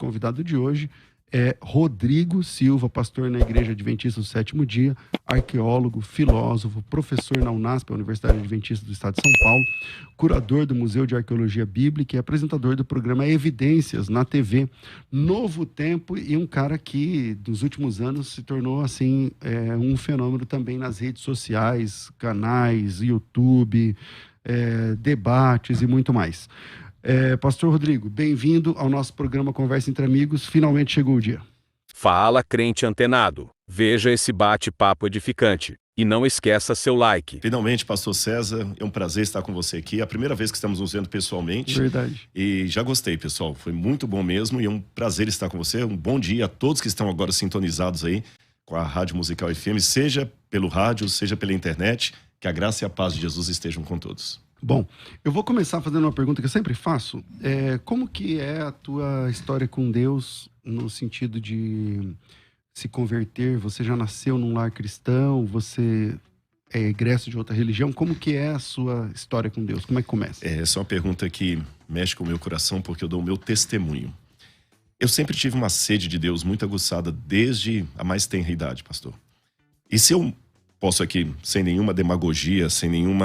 convidado de hoje é Rodrigo Silva, pastor na Igreja Adventista do Sétimo Dia, arqueólogo, filósofo, professor na UNASP, a Universidade Adventista do Estado de São Paulo, curador do Museu de Arqueologia Bíblica e apresentador do programa Evidências na TV Novo Tempo, e um cara que nos últimos anos se tornou assim um fenômeno também nas redes sociais, canais, YouTube, debates e muito mais. Pastor Rodrigo, bem-vindo ao nosso programa Conversa Entre Amigos. Finalmente chegou o dia. Fala, crente antenado. Veja esse bate-papo edificante. E não esqueça seu like. Finalmente, pastor César, é um prazer estar com você aqui. É a primeira vez que estamos nos vendo pessoalmente. Verdade. E já gostei, pessoal. Foi muito bom mesmo e é um prazer estar com você. Um bom dia a todos que estão agora sintonizados aí com a Rádio Musical FM, seja pelo rádio, seja pela internet. Que a graça e a paz de Jesus estejam com todos. Bom, eu vou começar fazendo uma pergunta que eu sempre faço. Como que é a tua história com Deus no sentido de se converter? Você já nasceu num lar cristão? Você é egresso de outra religião? Como que é a sua história com Deus? Como é que começa? Essa é uma pergunta que mexe com o meu coração porque eu dou o meu testemunho. Eu sempre tive uma sede de Deus muito aguçada desde a mais tenra idade, pastor. E se eu posso aqui, sem nenhuma demagogia, sem nenhum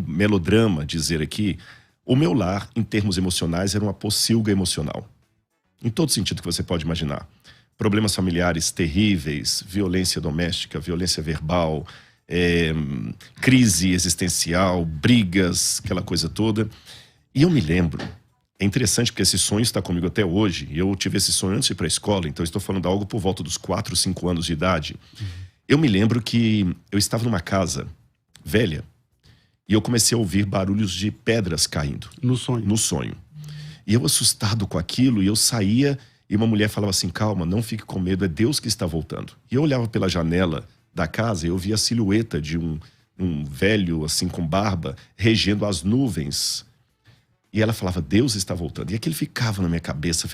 melodrama dizer aqui, o meu lar, em termos emocionais, era uma pocilga emocional. Em todo sentido que você pode imaginar. Problemas familiares terríveis, violência doméstica, violência verbal, crise existencial, brigas, aquela coisa toda. E eu me lembro, é interessante porque esse sonho está comigo até hoje, e eu tive esse sonho antes de ir para a escola, então eu estou falando de algo por volta dos 4, 5 anos de idade. Eu me lembro que eu estava numa casa velha, e eu comecei a ouvir barulhos de pedras caindo. No sonho? No sonho. E eu assustado com aquilo, e eu saía, e uma mulher falava assim, calma, não fique com medo, é Deus que está voltando. E eu olhava pela janela da casa, e eu via a silhueta de um velho, assim, com barba, regendo as nuvens. E ela falava, Deus está voltando. E aquilo ficava na minha cabeça.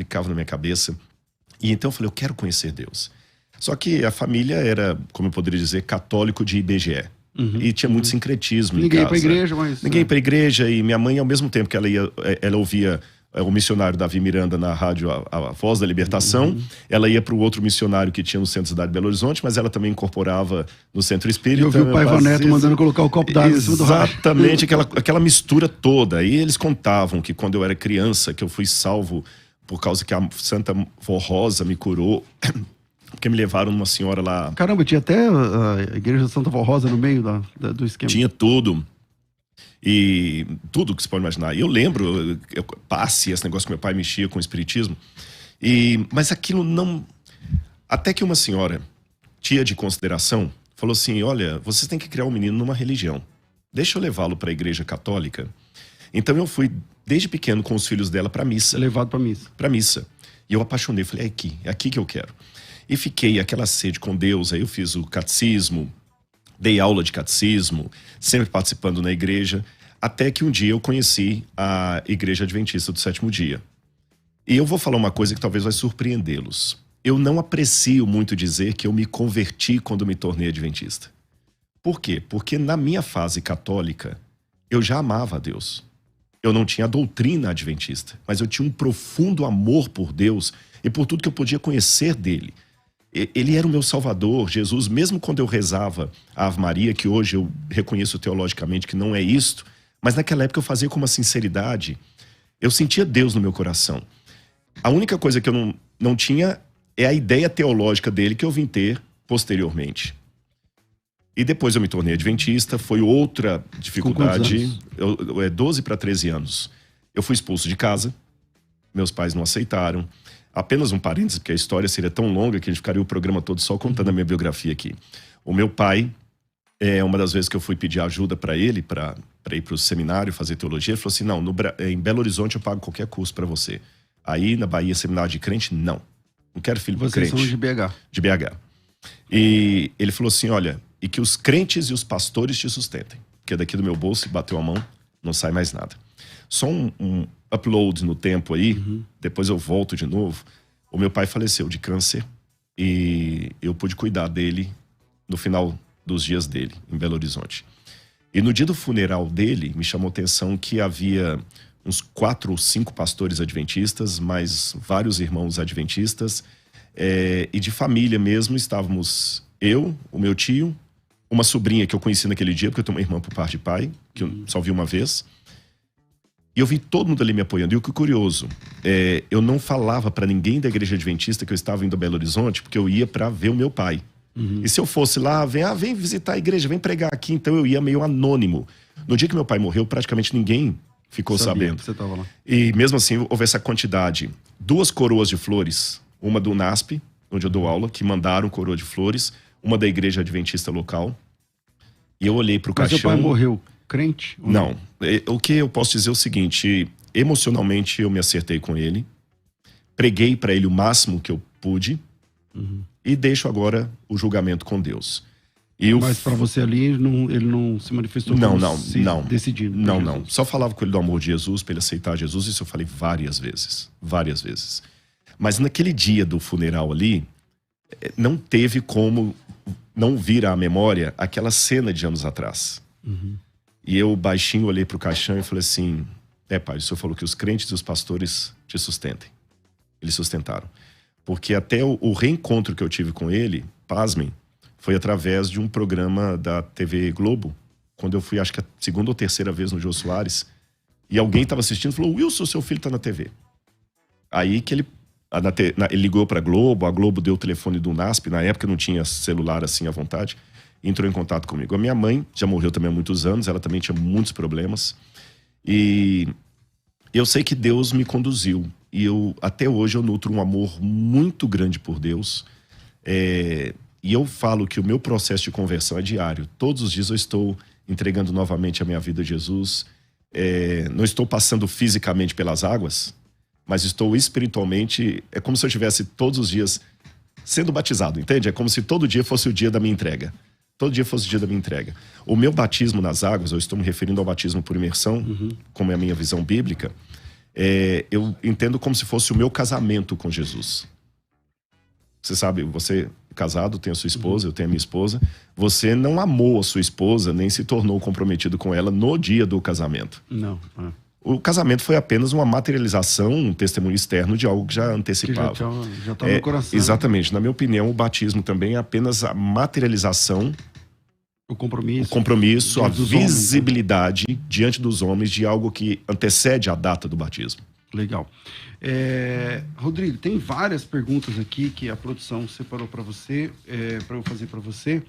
E então eu falei, eu quero conhecer Deus. Só que a família era, como eu poderia dizer, católico de IBGE. E tinha muito sincretismo em casa. Ninguém ia pra igreja, mas... Ninguém ia pra igreja, e minha mãe, ao mesmo tempo que ela ouvia o missionário Davi Miranda na rádio a Voz da Libertação, ela ia para o outro missionário que tinha no centro da cidade de Belo Horizonte, mas ela também incorporava no Centro Espírita. E eu vi o Pai Neto mandando colocar o copo d'água em cima do rádio. Exatamente, aquela mistura toda. E eles contavam que quando eu era criança, que eu fui salvo por causa que a Santa Vó Rosa me curou... Porque me levaram uma senhora lá... Caramba, tinha até a Igreja de Santa Vó Rosa no meio do esquema. Tinha tudo. E tudo que você pode imaginar. E eu lembro, passe, esse negócio que meu pai mexia com o espiritismo. Mas aquilo não... Até que uma senhora, tia de consideração, falou assim, olha, vocês têm que criar um menino numa religião. Deixa eu levá-lo para a igreja católica. Então eu fui, desde pequeno, com os filhos dela para missa. Levado para missa. Para missa. E eu apaixonei, falei, é aqui que eu quero. E fiquei aquela sede com Deus, aí eu fiz o catecismo, dei aula de catecismo, sempre participando na igreja, até que um dia eu conheci a Igreja Adventista do Sétimo Dia. E eu vou falar uma coisa que talvez vai surpreendê-los. Eu não aprecio muito dizer que eu me converti quando me tornei adventista. Por quê? Porque na minha fase católica, eu já amava a Deus. Eu não tinha a doutrina adventista, mas eu tinha um profundo amor por Deus e por tudo que eu podia conhecer dele. Ele era o meu salvador, Jesus, mesmo quando eu rezava a Ave Maria, que hoje eu reconheço teologicamente que não é isto, mas naquela época eu fazia com uma sinceridade, eu sentia Deus no meu coração. A única coisa que eu não tinha é a ideia teológica dele que eu vim ter posteriormente. E depois eu me tornei adventista, foi outra dificuldade, 12 para 13 anos. Eu fui expulso de casa, meus pais não aceitaram. Apenas um parênteses, porque a história seria tão longa que a gente ficaria o programa todo só contando a minha biografia aqui. O meu pai, uma das vezes que eu fui pedir ajuda para ele, para ir para o seminário, fazer teologia, ele falou assim, não, em Belo Horizonte eu pago qualquer curso para você. Aí na Bahia, seminário de crente, não. Não quero filho de crente. Vocês são de BH. De BH. E ele falou assim, olha, e que os crentes e os pastores te sustentem. Porque daqui do meu bolso, bateu a mão, não sai mais nada. Só um upload no tempo aí, depois eu volto de novo. O meu pai faleceu de câncer e eu pude cuidar dele no final dos dias dele, em Belo Horizonte. E no dia do funeral dele, me chamou a atenção que havia uns 4 ou 5 pastores adventistas, mais vários irmãos adventistas. E de família mesmo, estávamos eu, o meu tio, uma sobrinha que eu conheci naquele dia, porque eu tenho uma irmã por parte de pai, que eu só vi uma vez. E eu vi todo mundo ali me apoiando. E o que é curioso, eu não falava para ninguém da igreja adventista que eu estava indo a Belo Horizonte, porque eu ia para ver o meu pai. E se eu fosse lá, vem visitar a igreja, vem pregar aqui, então eu ia meio anônimo. No dia que meu pai morreu, praticamente ninguém ficou sabendo. Que você estava lá. E mesmo assim, houve essa quantidade. 2 coroas de flores, uma do NASP, onde eu dou aula, que mandaram coroa de flores, uma da igreja adventista local. E eu olhei pro caixão... Mas seu pai morreu crente? Não. O que eu posso dizer é o seguinte, emocionalmente eu me acertei com ele, preguei para ele o máximo que eu pude, e deixo agora o julgamento com Deus. Mas para você ali, ele não se manifestou não, decidindo? Não. Só falava com ele do amor de Jesus, para ele aceitar Jesus, isso eu falei várias vezes. Mas naquele dia do funeral ali, não teve como não vir à memória aquela cena de anos atrás. E eu baixinho olhei pro caixão e falei assim, pai, o senhor falou que os crentes e os pastores te sustentem. Eles sustentaram. Porque até o reencontro que eu tive com ele, pasmem, foi através de um programa da TV Globo, quando eu fui, acho que a 2ª ou 3ª vez no Jô Soares, e alguém estava assistindo e falou, Wilson, seu filho tá na TV. Aí que ele ligou pra Globo, a Globo deu o telefone do NASP, na época não tinha celular assim à vontade, entrou em contato comigo. A minha mãe já morreu também há muitos anos, ela também tinha muitos problemas, e eu sei que Deus me conduziu, e até hoje eu nutro um amor muito grande por Deus, e eu falo que o meu processo de conversão é diário. Todos os dias eu estou entregando novamente a minha vida a Jesus. Não estou passando fisicamente pelas águas, mas estou espiritualmente... É como se eu estivesse todos os dias sendo batizado, entende? É como se todo dia fosse o dia da minha entrega. Todo dia fosse o dia da minha entrega. O meu batismo nas águas, eu estou me referindo ao batismo por imersão, como é a minha visão bíblica, eu entendo como se fosse o meu casamento com Jesus. Você sabe, você casado, tem a sua esposa, eu tenho a minha esposa. Você não amou a sua esposa, nem se tornou comprometido com ela no dia do casamento. Não. O casamento foi apenas uma materialização, um testemunho externo de algo que já antecipava. Que já estava no coração. Exatamente. Na minha opinião, o batismo também é apenas a materialização, o compromisso, a visibilidade diante dos homens de algo que antecede a data do batismo. Legal. Rodrigo, tem várias perguntas aqui que a produção separou para você, para eu fazer para você.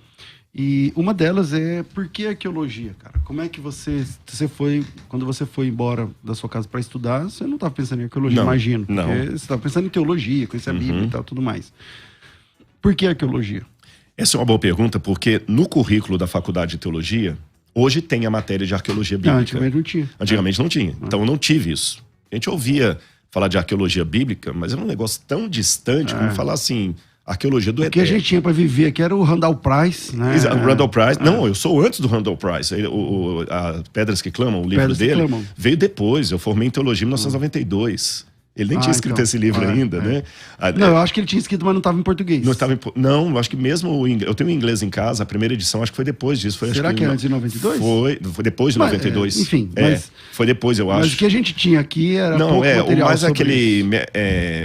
E uma delas é, por que arqueologia, cara? Como é que você foi, quando você foi embora da sua casa para estudar, você não estava pensando em arqueologia, imagino. Não. Você estava pensando em teologia, conhecer a Bíblia e tal, tudo mais. Por que arqueologia? Essa é uma boa pergunta, porque no currículo da Faculdade de Teologia, hoje tem a matéria de arqueologia bíblica. Não, antigamente não tinha. Antigamente não tinha. Então eu não tive isso. A gente ouvia falar de arqueologia bíblica, mas era um negócio tão distante como falar assim, arqueologia do ET. O que a gente tinha para viver aqui era o Randall Price, né? O Randall Price. Não, eu sou antes do Randall Price. A Pedras que Clamam, o livro dele, veio depois. Eu formei em teologia em 1992. Ele nem tinha escrito esse livro ainda, né? Não, eu acho que ele tinha escrito, mas não estava em português. Não, eu acho que mesmo eu tenho inglês em casa, a primeira edição, acho que foi depois disso. Será que é antes de 92? Foi depois de 92. Enfim. Foi depois, eu acho. Mas o que a gente tinha aqui era pouco material mais sobre aquele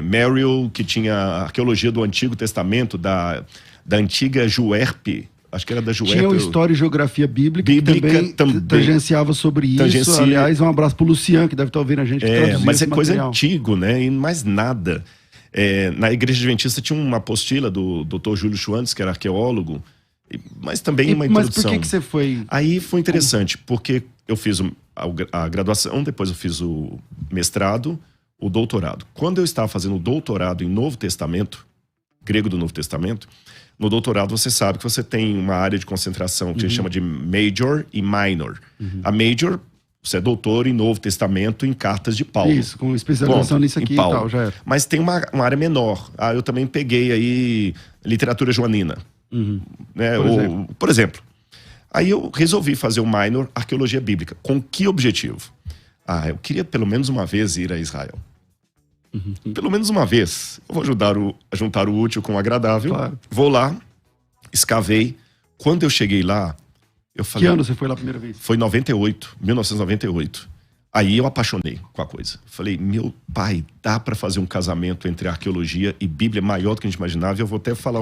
Merrill, que tinha a arqueologia do Antigo Testamento, da antiga Juerp. Acho que era da Juerp. Tinha o História e Geografia Bíblica que também tangenciava sobre isso. Aliás, um abraço pro Luciano, que deve estar ouvindo a gente. Mas é coisa antigo, né? E mais nada. Na Igreja Adventista tinha uma apostila do Dr. Júlio Schwantz, que era arqueólogo, mas também uma introdução. Mas por que você foi... Aí foi interessante, porque eu fiz a graduação, depois eu fiz o mestrado, o doutorado. Quando eu estava fazendo o doutorado em Novo Testamento, grego do Novo Testamento, no doutorado você sabe que você tem uma área de concentração que a gente chama de Major e Minor. A Major, você é doutor em Novo Testamento em cartas de Paulo. Isso, com especialização nisso aqui e tal, já era. Mas tem uma área menor. Eu também peguei aí literatura joanina. Né? Por exemplo. Aí eu resolvi fazer o Minor Arqueologia Bíblica. Com que objetivo? Eu queria pelo menos uma vez ir a Israel. Pelo menos uma vez. Eu vou juntar o útil com o agradável. Claro. Vou lá, escavei. Quando eu cheguei lá, eu falei... Que ano você foi lá a primeira vez? Foi 1998. Aí eu apaixonei com a coisa. Falei, meu pai, dá para fazer um casamento entre arqueologia e Bíblia maior do que a gente imaginava. E eu vou até falar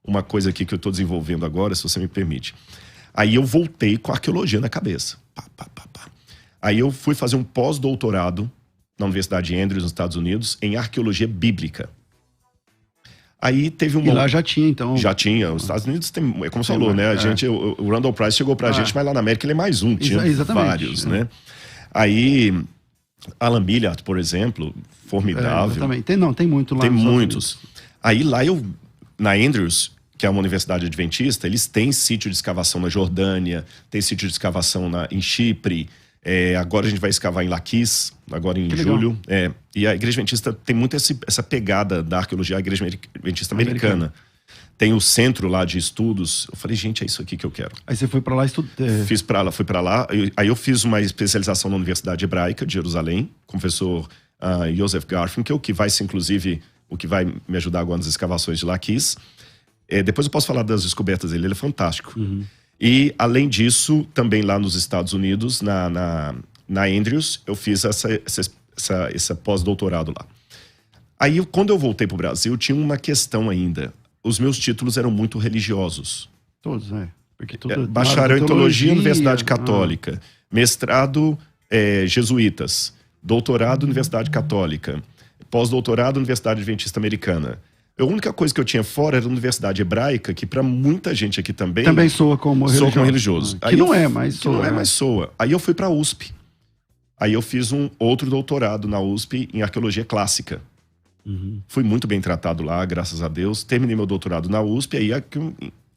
uma coisa aqui que eu estou desenvolvendo agora, se você me permite. Aí eu voltei com a arqueologia na cabeça. Aí eu fui fazer um pós-doutorado na Universidade de Andrews, nos Estados Unidos, em arqueologia bíblica. Aí teve E lá já tinha, então... Já tinha. Os Estados Unidos tem, como você falou, né? A gente, o Randall Price chegou pra gente, mas lá na América ele é mais um. Tinha vários, né? Aí, Alan Millard, por exemplo, formidável. Tem muito lá. Tem muitos. Aí lá na Andrews, que é uma universidade adventista, eles têm sítio de escavação na Jordânia, tem sítio de escavação em Chipre, agora a gente vai escavar em Laquis, agora em julho. E a Igreja Adventista tem muito essa pegada da arqueologia, a Igreja Adventista americana. Tem o centro lá de estudos. Eu falei, gente, é isso aqui que eu quero. Aí você foi para lá estudar? Fui para lá. Aí eu fiz uma especialização na Universidade Hebraica de Jerusalém, com o professor Joseph Garfinkel, que vai ser, inclusive, o que vai me ajudar agora nas escavações de Laquis. Depois eu posso falar das descobertas dele, ele é fantástico. E, além disso, também lá nos Estados Unidos, na Andrews, eu fiz essa pós-doutorado lá. Aí, quando eu voltei para o Brasil, tinha uma questão ainda. Os meus títulos eram muito religiosos. Todos, porque bacharel em teologia, Universidade Católica. Mestrado, jesuítas. Doutorado, Universidade Católica. Pós-doutorado, Universidade Adventista Americana. A única coisa que eu tinha fora era a Universidade Hebraica, que para muita gente aqui também soa como religioso. Que não é, mas soa. Aí eu fui para a USP. Aí eu fiz um outro doutorado na USP em arqueologia clássica. Fui muito bem tratado lá, graças a Deus. Terminei meu doutorado na USP, aí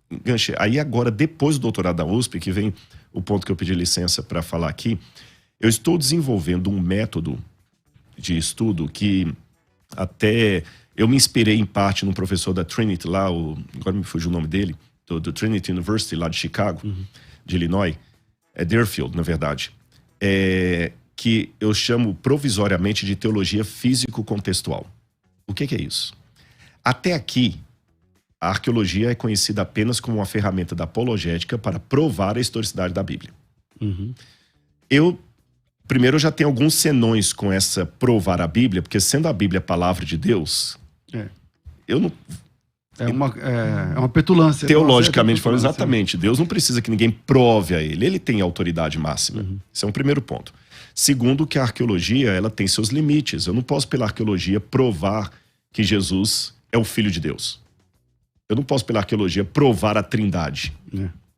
enganchei. Aí agora, depois do doutorado da USP, que vem o ponto que eu pedi licença para falar aqui, eu estou desenvolvendo um método de estudo que até eu me inspirei em parte num professor da Trinity lá, agora me fugiu o nome dele, do Trinity University lá de Chicago, de Illinois, Deerfield, na verdade, que eu chamo provisoriamente de teologia físico-contextual. O que é isso? Até aqui, a arqueologia é conhecida apenas como uma ferramenta da apologética para provar a historicidade da Bíblia. Primeiro, eu já tenho alguns senões com essa provar a Bíblia, porque sendo a Bíblia a palavra de Deus, eu não... É uma petulância. Teologicamente falando, exatamente. Deus não precisa que ninguém prove a ele. Ele tem autoridade máxima. Esse é um primeiro ponto. Segundo, que a arqueologia ela tem seus limites. Eu não posso, pela arqueologia, provar que Jesus é o Filho de Deus. Eu não posso, pela arqueologia, provar a Trindade.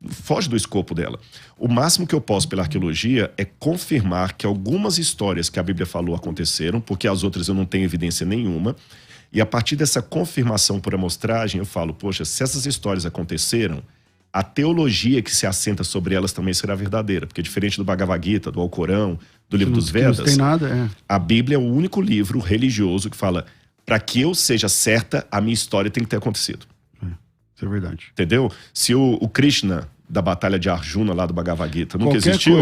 Foge do escopo dela. O máximo que eu posso, pela arqueologia, é confirmar que algumas histórias que a Bíblia falou aconteceram, porque as outras eu não tenho evidência nenhuma. E a partir dessa confirmação por amostragem, eu falo, poxa, se essas histórias aconteceram, a teologia que se assenta sobre elas também será verdadeira. Porque diferente do Bhagavad Gita, do Alcorão, do livro dos Vedas, não tem nada, a Bíblia é o único livro religioso que fala, para que eu seja certa, a minha história tem que ter acontecido. Isso é verdade. Entendeu? Se o Krishna da Batalha de Arjuna lá do Bhagavad Gita nunca existiu,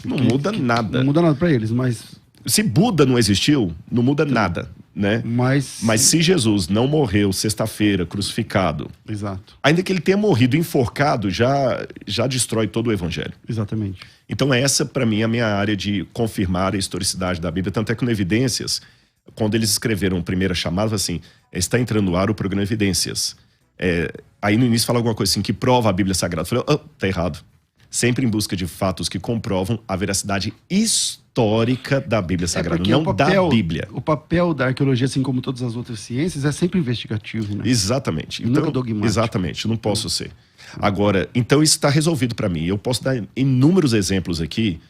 não muda nada. Não muda nada para eles, mas... Se Buda não existiu, não muda nada, né? Mas se Jesus não morreu sexta-feira, crucificado... Exato. Ainda que ele tenha morrido enforcado, já destrói todo o evangelho. Exatamente. Então essa, para mim, é a minha área de confirmar a historicidade da Bíblia. Tanto é que no Evidências, quando eles escreveram a primeira chamada, assim, está entrando no ar o programa Evidências. Aí no início fala alguma coisa assim, que prova a Bíblia Sagrada. Eu falei, tá errado. Sempre em busca de fatos que comprovam a veracidade histórica da Bíblia Sagrada, não da Bíblia. O papel da arqueologia, assim como todas as outras ciências, é sempre investigativo, né? Exatamente. Então, nunca dogmático. Exatamente, não posso ser. Agora, então isso está resolvido para mim. Eu posso dar inúmeros exemplos aqui.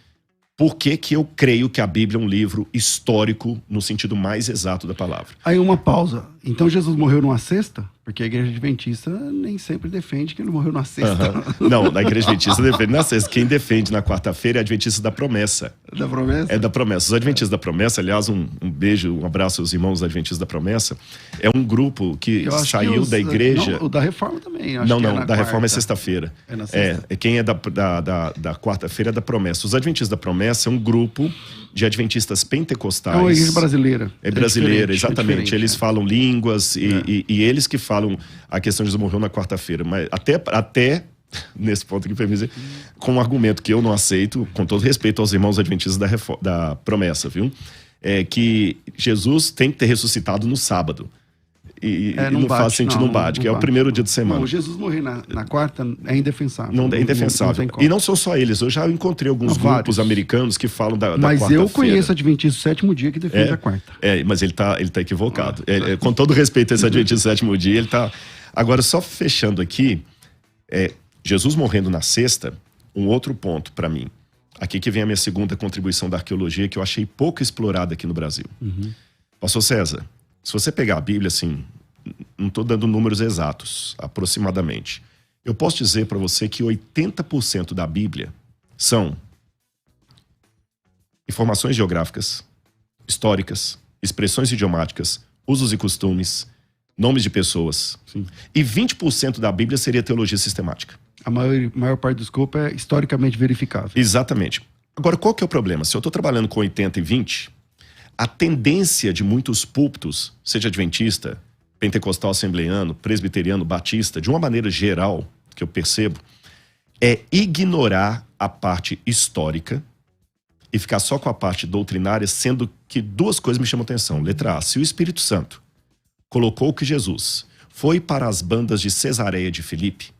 Por que eu creio que a Bíblia é um livro histórico no sentido mais exato da palavra? Aí uma pausa. Então Jesus morreu numa sexta? Porque a Igreja Adventista nem sempre defende que ele morreu na sexta. Não, na Igreja Adventista defende na sexta. Quem defende na quarta-feira é Adventista da Promessa. Da Promessa? É da Promessa. Os Adventistas da Promessa, aliás, um beijo, um abraço aos irmãos Adventistas da Promessa, é um grupo que saiu da igreja... Não, o da Reforma também. Não, da Reforma é sexta-feira. É na sexta. Quem é da quarta-feira é da Promessa. Os Adventistas da Promessa é um grupo de adventistas pentecostais. É uma igreja brasileira. É brasileira, exatamente. Eles falam línguas e eles que falam a questão de Jesus morreu na quarta-feira. Mas até nesse ponto aqui, com um argumento que eu não aceito, com todo respeito aos irmãos adventistas da promessa, viu? É que Jesus tem que ter ressuscitado no sábado. E não faz sentido, não bate, que é o primeiro dia de semana. Não, Jesus morrer na quarta é indefensável. Não é indefensável. E não são só eles. Eu já encontrei alguns grupos americanos que falam da Mas quarta-feira. eu conheço adventista do sétimo dia que defende a quarta. Mas ele tá equivocado. Com todo respeito a esse adventista do sétimo dia, ele tá... Agora, só fechando aqui, Jesus morrendo na sexta, um outro ponto para mim. Aqui que vem a minha segunda contribuição da arqueologia, que eu achei pouco explorada aqui no Brasil. Pastor César, se você pegar a Bíblia, assim, não estou dando números exatos, aproximadamente, eu posso dizer para você que 80% da Bíblia são informações geográficas, históricas, expressões idiomáticas, usos e costumes, nomes de pessoas. Sim. E 20% da Bíblia seria teologia sistemática. A maior parte do escopo é historicamente verificável. Exatamente. Agora, qual que é o problema? Se eu estou trabalhando com 80 e 20, a tendência de muitos púlpitos, seja adventista, pentecostal, assembleiano, presbiteriano, batista, de uma maneira geral, que eu percebo, é ignorar a parte histórica e ficar só com a parte doutrinária, sendo que duas coisas me chamam a atenção. Letra A, se o Espírito Santo colocou que Jesus foi para as bandas de Cesareia de Filipe,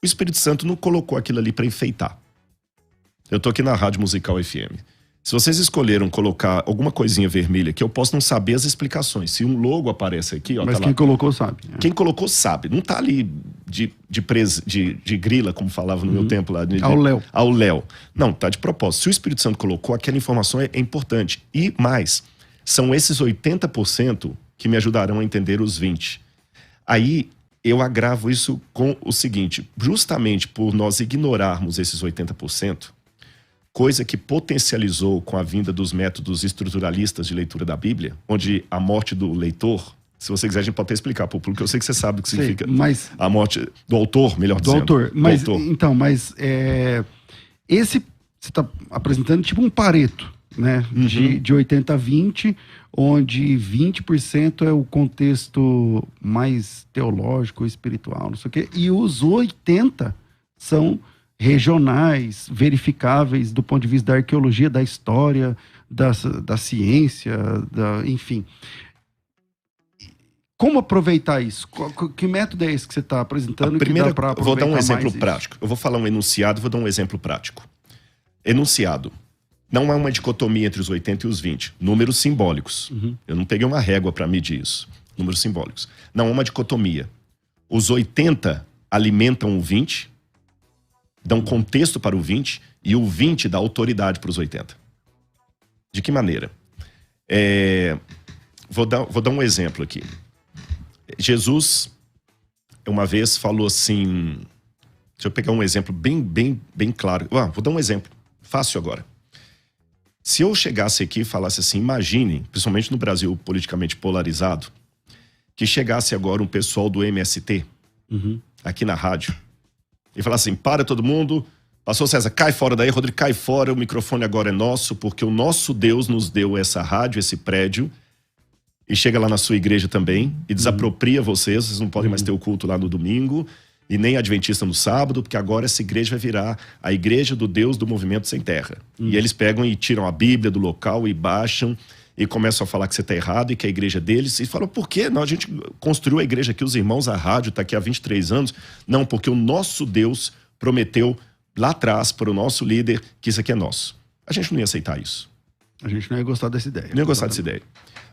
o Espírito Santo não colocou aquilo ali para enfeitar. Eu tô aqui na Rádio Musical FM. Se vocês escolheram colocar alguma coisinha vermelha que eu posso não saber as explicações. Se um logo aparece aqui, ó, mas tá quem lá. Colocou sabe. Quem colocou sabe. Não tá ali de grila, como falava no meu tempo lá. Ao léu. Não, tá de propósito. Se o Espírito Santo colocou, aquela informação é importante. E mais, são esses 80% que me ajudarão a entender os 20%. Aí eu agravo isso com o seguinte: justamente por nós ignorarmos esses 80%, coisa que potencializou com a vinda dos métodos estruturalistas de leitura da Bíblia, onde a morte do leitor, se você quiser a gente pode até explicar para o público, eu sei que você sabe o que significa. Mas a morte do autor, melhor dizendo. Autor. Mas, do autor. Então, esse você está apresentando tipo um Pareto, né? De 80 a 20, onde 20% é o contexto mais teológico, espiritual, não sei o quê, e os 80% são regionais, verificáveis do ponto de vista da arqueologia, da história, da ciência, enfim. Como aproveitar isso? Que método é esse que você está apresentando? Primeiro, vou dar um exemplo prático. Eu vou falar um enunciado, vou dar um exemplo prático. Enunciado. Não há uma dicotomia entre os 80 e os 20. Números simbólicos. Eu não peguei uma régua para medir isso. Números simbólicos. Não há uma dicotomia. Os 80 alimentam o 20, dão contexto para o 20, e o 20 dá autoridade para os 80. De que maneira? Vou dar um exemplo aqui. Jesus, uma vez, falou assim... Deixa eu pegar um exemplo bem claro. Vou dar um exemplo fácil agora. Se eu chegasse aqui e falasse assim, imagine, principalmente no Brasil politicamente polarizado, que chegasse agora um pessoal do MST, aqui na rádio, e falasse assim, para todo mundo, pastor César, cai fora daí, Rodrigo, cai fora, o microfone agora é nosso, porque o nosso Deus nos deu essa rádio, esse prédio, e chega lá na sua igreja também, e desapropria vocês não podem mais ter o culto lá no domingo, e nem adventista no sábado, porque agora essa igreja vai virar a igreja do Deus do Movimento Sem Terra. E eles pegam e tiram a Bíblia do local e baixam e começam a falar que você está errado e que é a igreja deles. E falam, por quê? Não, a gente construiu a igreja aqui, os irmãos, a rádio está aqui há 23 anos. Não, porque o nosso Deus prometeu lá atrás para o nosso líder que isso aqui é nosso. A gente não ia aceitar isso. A gente não ia gostar dessa ideia. Não ia gostar dessa ideia.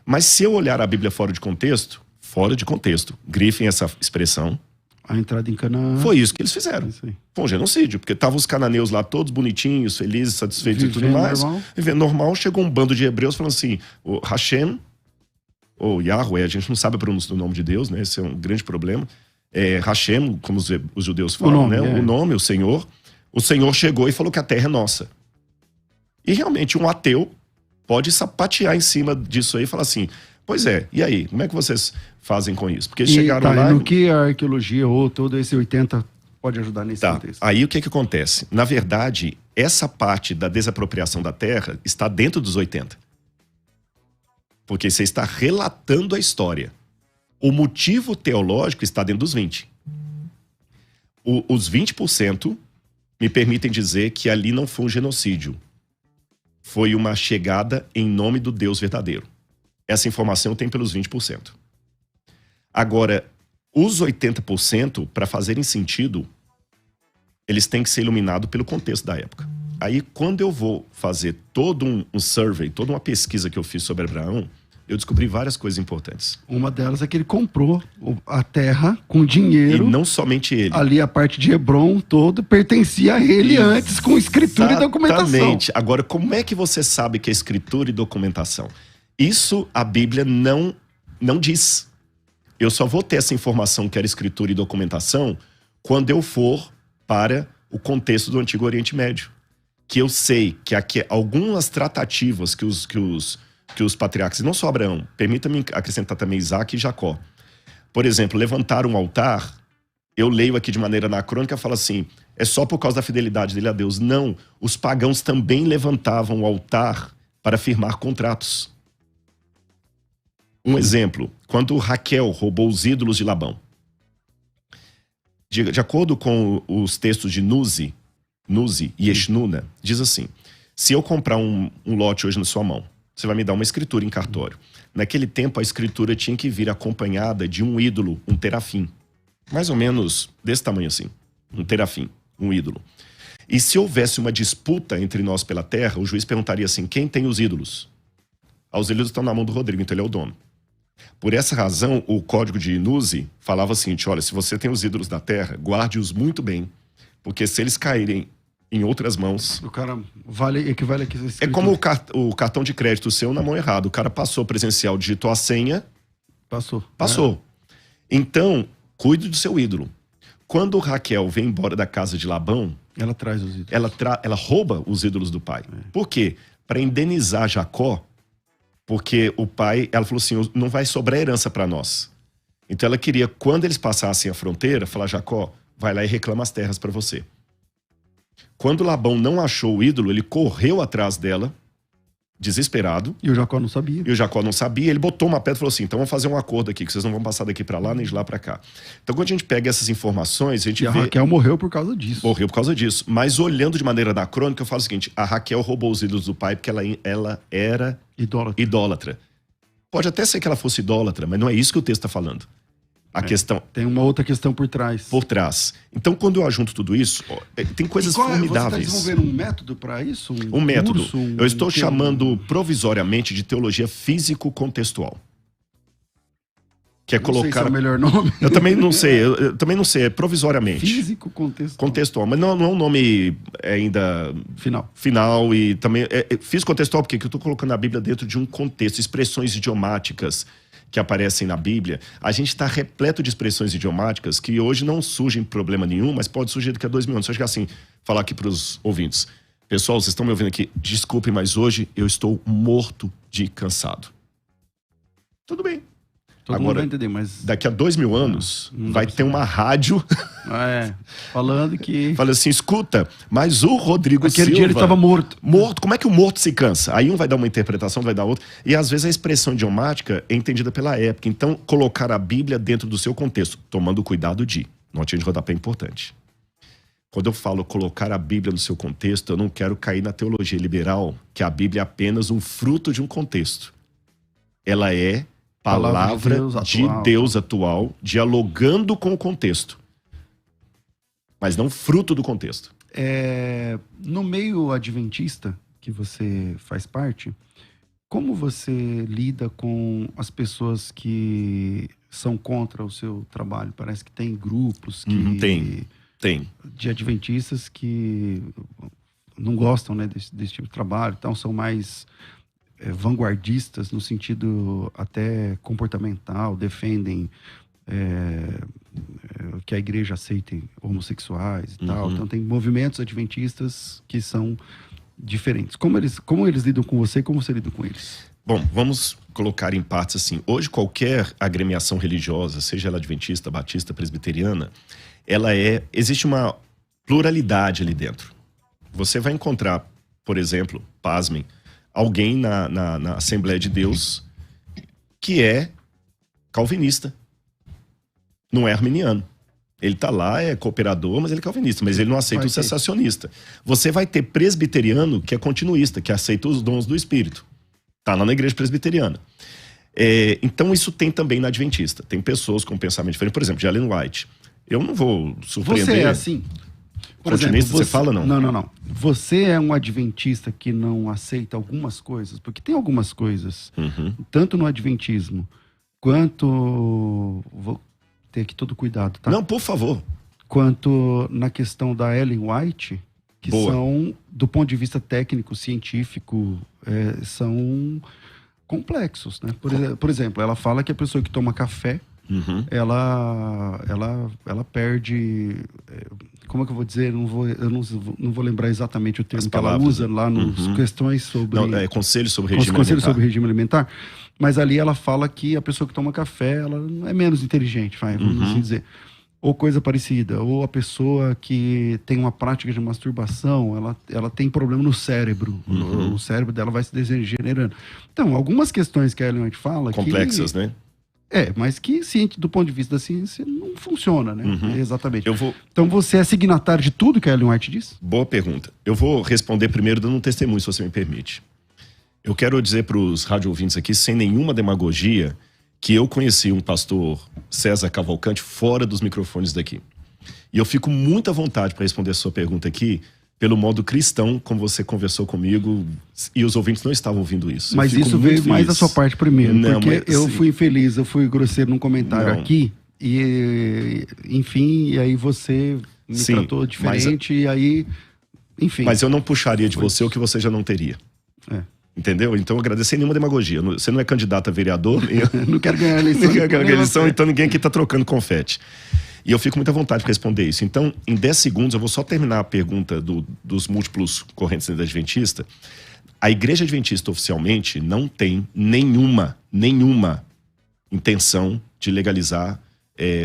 Mas se eu olhar a Bíblia fora de contexto, grifem essa expressão, a entrada em Canaã... Foi isso que eles fizeram. Foi um genocídio, porque estavam os cananeus lá todos bonitinhos, felizes, satisfeitos e tudo mais. Vivendo normal, chegou um bando de hebreus falando assim, o Hashem, ou Yahweh, a gente não sabe a pronúncia do nome de Deus, né? Esse é um grande problema. Hashem, como os judeus falam, o nome, o Senhor. O Senhor chegou e falou que a terra é nossa. E realmente um ateu pode sapatear em cima disso aí e falar assim... Pois é, e aí? Como é que vocês fazem com isso? Porque chegaram lá... No que a arqueologia ou todo esse 80 pode ajudar nesse contexto? Aí o que acontece? Na verdade, essa parte da desapropriação da terra está dentro dos 80. Porque você está relatando a história. O motivo teológico está dentro dos 20. Os 20% me permitem dizer que ali não foi um genocídio. Foi uma chegada em nome do Deus verdadeiro. Essa informação tem pelos 20%. Agora, os 80%, para fazerem sentido, eles têm que ser iluminados pelo contexto da época. Aí, quando eu vou fazer todo um survey, toda uma pesquisa que eu fiz sobre Abraão, eu descobri várias coisas importantes. Uma delas é que ele comprou a terra com dinheiro. E não somente ele. Ali a parte de Hebron toda pertencia a ele antes, com escritura e documentação. Exatamente. Agora, como é que você sabe que é escritura e documentação? Isso a Bíblia não diz. Eu só vou ter essa informação que era escritura e documentação quando eu for para o contexto do Antigo Oriente Médio. Que eu sei que aqui algumas tratativas que os patriarcas, e não só Abraão, permita-me acrescentar também Isaac e Jacó. Por exemplo, levantar um altar, eu leio aqui de maneira anacrônica, fala assim, é só por causa da fidelidade dele a Deus. Não, os pagãos também levantavam o altar para firmar contratos. Um exemplo, quando Raquel roubou os ídolos de Labão. De acordo com os textos de Nuzi e Eshnuna, diz assim, se eu comprar um lote hoje na sua mão, você vai me dar uma escritura em cartório. Naquele tempo, a escritura tinha que vir acompanhada de um ídolo, um terafim. Mais ou menos desse tamanho assim. Um terafim, um ídolo. E se houvesse uma disputa entre nós pela terra, o juiz perguntaria assim, quem tem os ídolos? Os ídolos estão na mão do Rodrigo, então ele é o dono. Por essa razão, o código de Nuzi falava assim, olha, se você tem os ídolos da terra, guarde-os muito bem, porque se eles caírem em outras mãos... O cara equivale aqui. É como o cartão de crédito seu na mão errada. O cara passou presencial, digitou a senha. Passou. É. Então, cuide do seu ídolo. Quando Raquel vem embora da casa de Labão... Ela traz os ídolos. Ela rouba os ídolos do pai. É. Por quê? Para indenizar Jacó, porque o pai... Ela falou assim, não vai sobrar herança para nós. Então ela queria, quando eles passassem a fronteira, falar, Jacó, vai lá e reclama as terras para você. Quando Labão não achou o ídolo, ele correu atrás dela, desesperado. E o Jacó não sabia. Ele botou uma pedra e falou assim, então vamos fazer um acordo aqui, que vocês não vão passar daqui para lá, nem de lá para cá. Então quando a gente pega essas informações, a gente vê... a Raquel morreu por causa disso. Morreu por causa disso. Mas olhando de maneira anacrônica, eu falo o seguinte, a Raquel roubou os ídolos do pai porque ela era idólatra. Pode até ser que ela fosse idólatra, mas não é isso que o texto está falando. A questão... Tem uma outra questão por trás. Então, quando eu ajunto tudo isso, tem coisas formidáveis. Você está desenvolvendo um método para isso? Um método. Eu estou chamando provisoriamente de teologia físico-contextual. Que é colocar... Não sei se é o melhor nome. Eu também não sei, é provisoriamente. Físico-contextual. Mas não é um nome ainda... Final e também... Físico-contextual, porque eu estou colocando a Bíblia dentro de um contexto, expressões idiomáticas que aparecem na Bíblia. A gente está repleto de expressões idiomáticas que hoje não surgem problema nenhum, mas pode surgir daqui a 2000 anos. Se eu chegar assim, falar aqui para os ouvintes. Pessoal, vocês estão me ouvindo aqui? Desculpe, mas hoje eu estou morto de cansado. Tudo bem. Todo mundo vai entender, mas... Daqui a 2000 anos, vai ter uma rádio... falando que... Fala assim, escuta, mas o Rodrigo Silva... Aquele dia ele estava morto. Morto, como é que o morto se cansa? Aí um vai dar uma interpretação, vai dar outra. E às vezes a expressão idiomática é entendida pela época. Então, colocar a Bíblia dentro do seu contexto, tomando cuidado de... Notinha de rodapé é importante. Quando eu falo colocar a Bíblia no seu contexto, eu não quero cair na teologia liberal, que a Bíblia é apenas um fruto de um contexto. Ela é... Palavra de Deus atual, dialogando com o contexto. Mas não fruto do contexto. No meio adventista, que você faz parte, como você lida com as pessoas que são contra o seu trabalho? Parece que tem grupos que... Tem. De adventistas que não gostam, né, desse tipo de trabalho, então são mais... vanguardistas no sentido até comportamental, defendem que a igreja aceite homossexuais e tal. Então tem movimentos adventistas que são diferentes. Como eles lidam com você e como você lida com eles? Bom, vamos colocar em partes assim. Hoje qualquer agremiação religiosa, seja ela adventista, batista, presbiteriana, existe uma pluralidade ali dentro. Você vai encontrar, por exemplo, pasmem, alguém na Assembleia de Deus que é calvinista, não é arminiano. Ele tá lá, é cooperador, mas ele é calvinista. Mas ele não aceita Vai o ter. cessacionista. Você vai ter presbiteriano que é continuista, que aceita os dons do Espírito. Tá lá na igreja presbiteriana. Então isso tem também na Adventista. Tem pessoas com pensamento diferente. Por exemplo, de Ellen White. Eu não vou surpreender... Você é assim? Por Continuista, você fala, não? Não. Você é um adventista que não aceita algumas coisas? Porque tem algumas coisas, tanto no adventismo, quanto... Vou ter aqui todo cuidado, tá? Não, por favor. Quanto na questão da Ellen White, que Boa. são, do ponto de vista técnico, científico, são complexos, né? Por exemplo, ela fala que a pessoa que toma café, ela perde... Como é que eu vou dizer? Eu não vou lembrar exatamente o termo que ela usa lá nos questões sobre... Não, Conselho sobre Regime Alimentar. Conselho sobre Regime Alimentar. Mas ali ela fala que a pessoa que toma café, ela é menos inteligente, vamos assim dizer. Ou coisa parecida. Ou a pessoa que tem uma prática de masturbação, ela tem problema no cérebro. O cérebro dela vai se degenerando. Então, algumas questões que a Ellen White fala... Complexas, né? Mas que do ponto de vista da ciência não funciona, né? Exatamente. Eu Então você é signatário de tudo que a Ellen White diz? Boa pergunta. Eu vou responder primeiro dando um testemunho, se você me permite. Eu quero dizer para os rádio ouvintes aqui, sem nenhuma demagogia, que eu conheci um pastor, César Cavalcante, fora dos microfones daqui. E eu fico muito à vontade para responder a sua pergunta aqui, pelo modo cristão, como você conversou comigo, e os ouvintes não estavam ouvindo isso. Mas isso veio mais da sua parte primeiro, porque eu fui infeliz, eu fui grosseiro num comentário aqui, e enfim, e aí você me tratou diferente, e aí, enfim. Mas eu não puxaria de você o que você já não teria. Entendeu? Então eu agradeço sem nenhuma demagogia. Você não é candidato a vereador. Não quero ganhar a eleição. Não quero ganhar a eleição, então ninguém aqui está trocando confete. E eu fico muito à vontade para responder isso. Então, em 10 segundos, eu vou só terminar a pergunta dos múltiplos correntes da Adventista. A Igreja Adventista, oficialmente, não tem nenhuma intenção de legalizar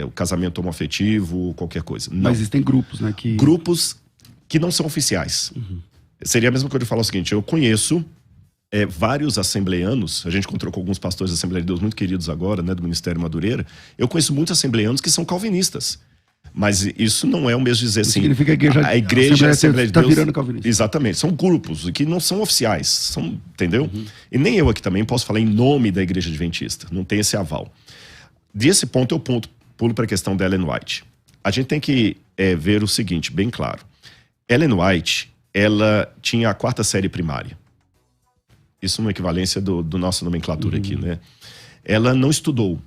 o casamento homoafetivo ou qualquer coisa. Não. Mas existem grupos, né? Grupos que não são oficiais. Seria a mesma coisa de falar o seguinte, eu conheço vários assembleanos, a gente encontrou com alguns pastores da Assembleia de Deus muito queridos agora, né, do Ministério Madureira, eu conheço muitos assembleanos que são calvinistas. Mas isso não é o mesmo dizer assim... Significa que a igreja, a Assembleia de Deus... Está virando calvinista. Exatamente. São grupos que não são oficiais. Entendeu? E nem eu aqui também posso falar em nome da Igreja Adventista. Não tem esse aval. Desse ponto, eu pulo para a questão da Ellen White. A gente tem que ver o seguinte, bem claro. Ellen White, ela tinha a 4ª série primária. Isso é uma equivalência do nossa nomenclatura aqui, né? Ela não estudou.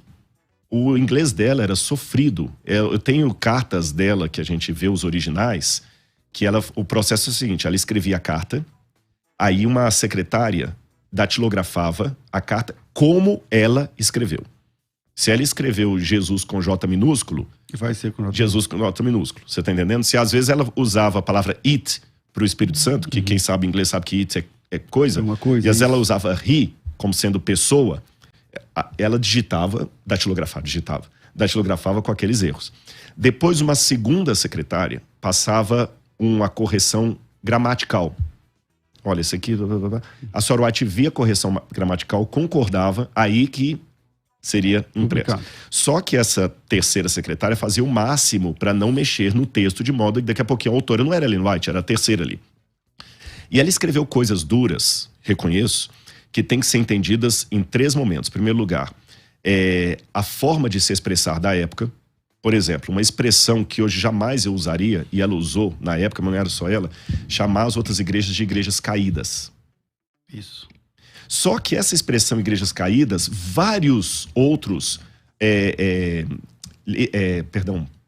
O inglês dela era sofrido. Eu tenho cartas dela, que a gente vê os originais, que o processo é o seguinte, ela escrevia a carta, aí uma secretária datilografava a carta como ela escreveu. Se ela escreveu Jesus com J minúsculo, vai ser com J. Jesus com J minúsculo. Você tá entendendo? Se às vezes ela usava a palavra it para o Espírito Santo, que quem sabe inglês sabe que it é coisa, uma coisa, e às vezes ela usava he como sendo pessoa, ela digitava com aqueles erros. Depois, uma segunda secretária passava uma correção gramatical. Olha, isso aqui... A senhora White via a correção gramatical, concordava, aí que seria impresso. Só que essa terceira secretária fazia o máximo para não mexer no texto, de modo que daqui a pouquinho a autora não era Ellen White, era a terceira ali. E ela escreveu coisas duras, reconheço, que têm que ser entendidas em 3 momentos. Em primeiro lugar, a forma de se expressar da época. Por exemplo, uma expressão que hoje jamais eu usaria, e ela usou na época, mas não era só ela, chamar as outras igrejas de igrejas caídas. Isso. Só que essa expressão igrejas caídas, vários outros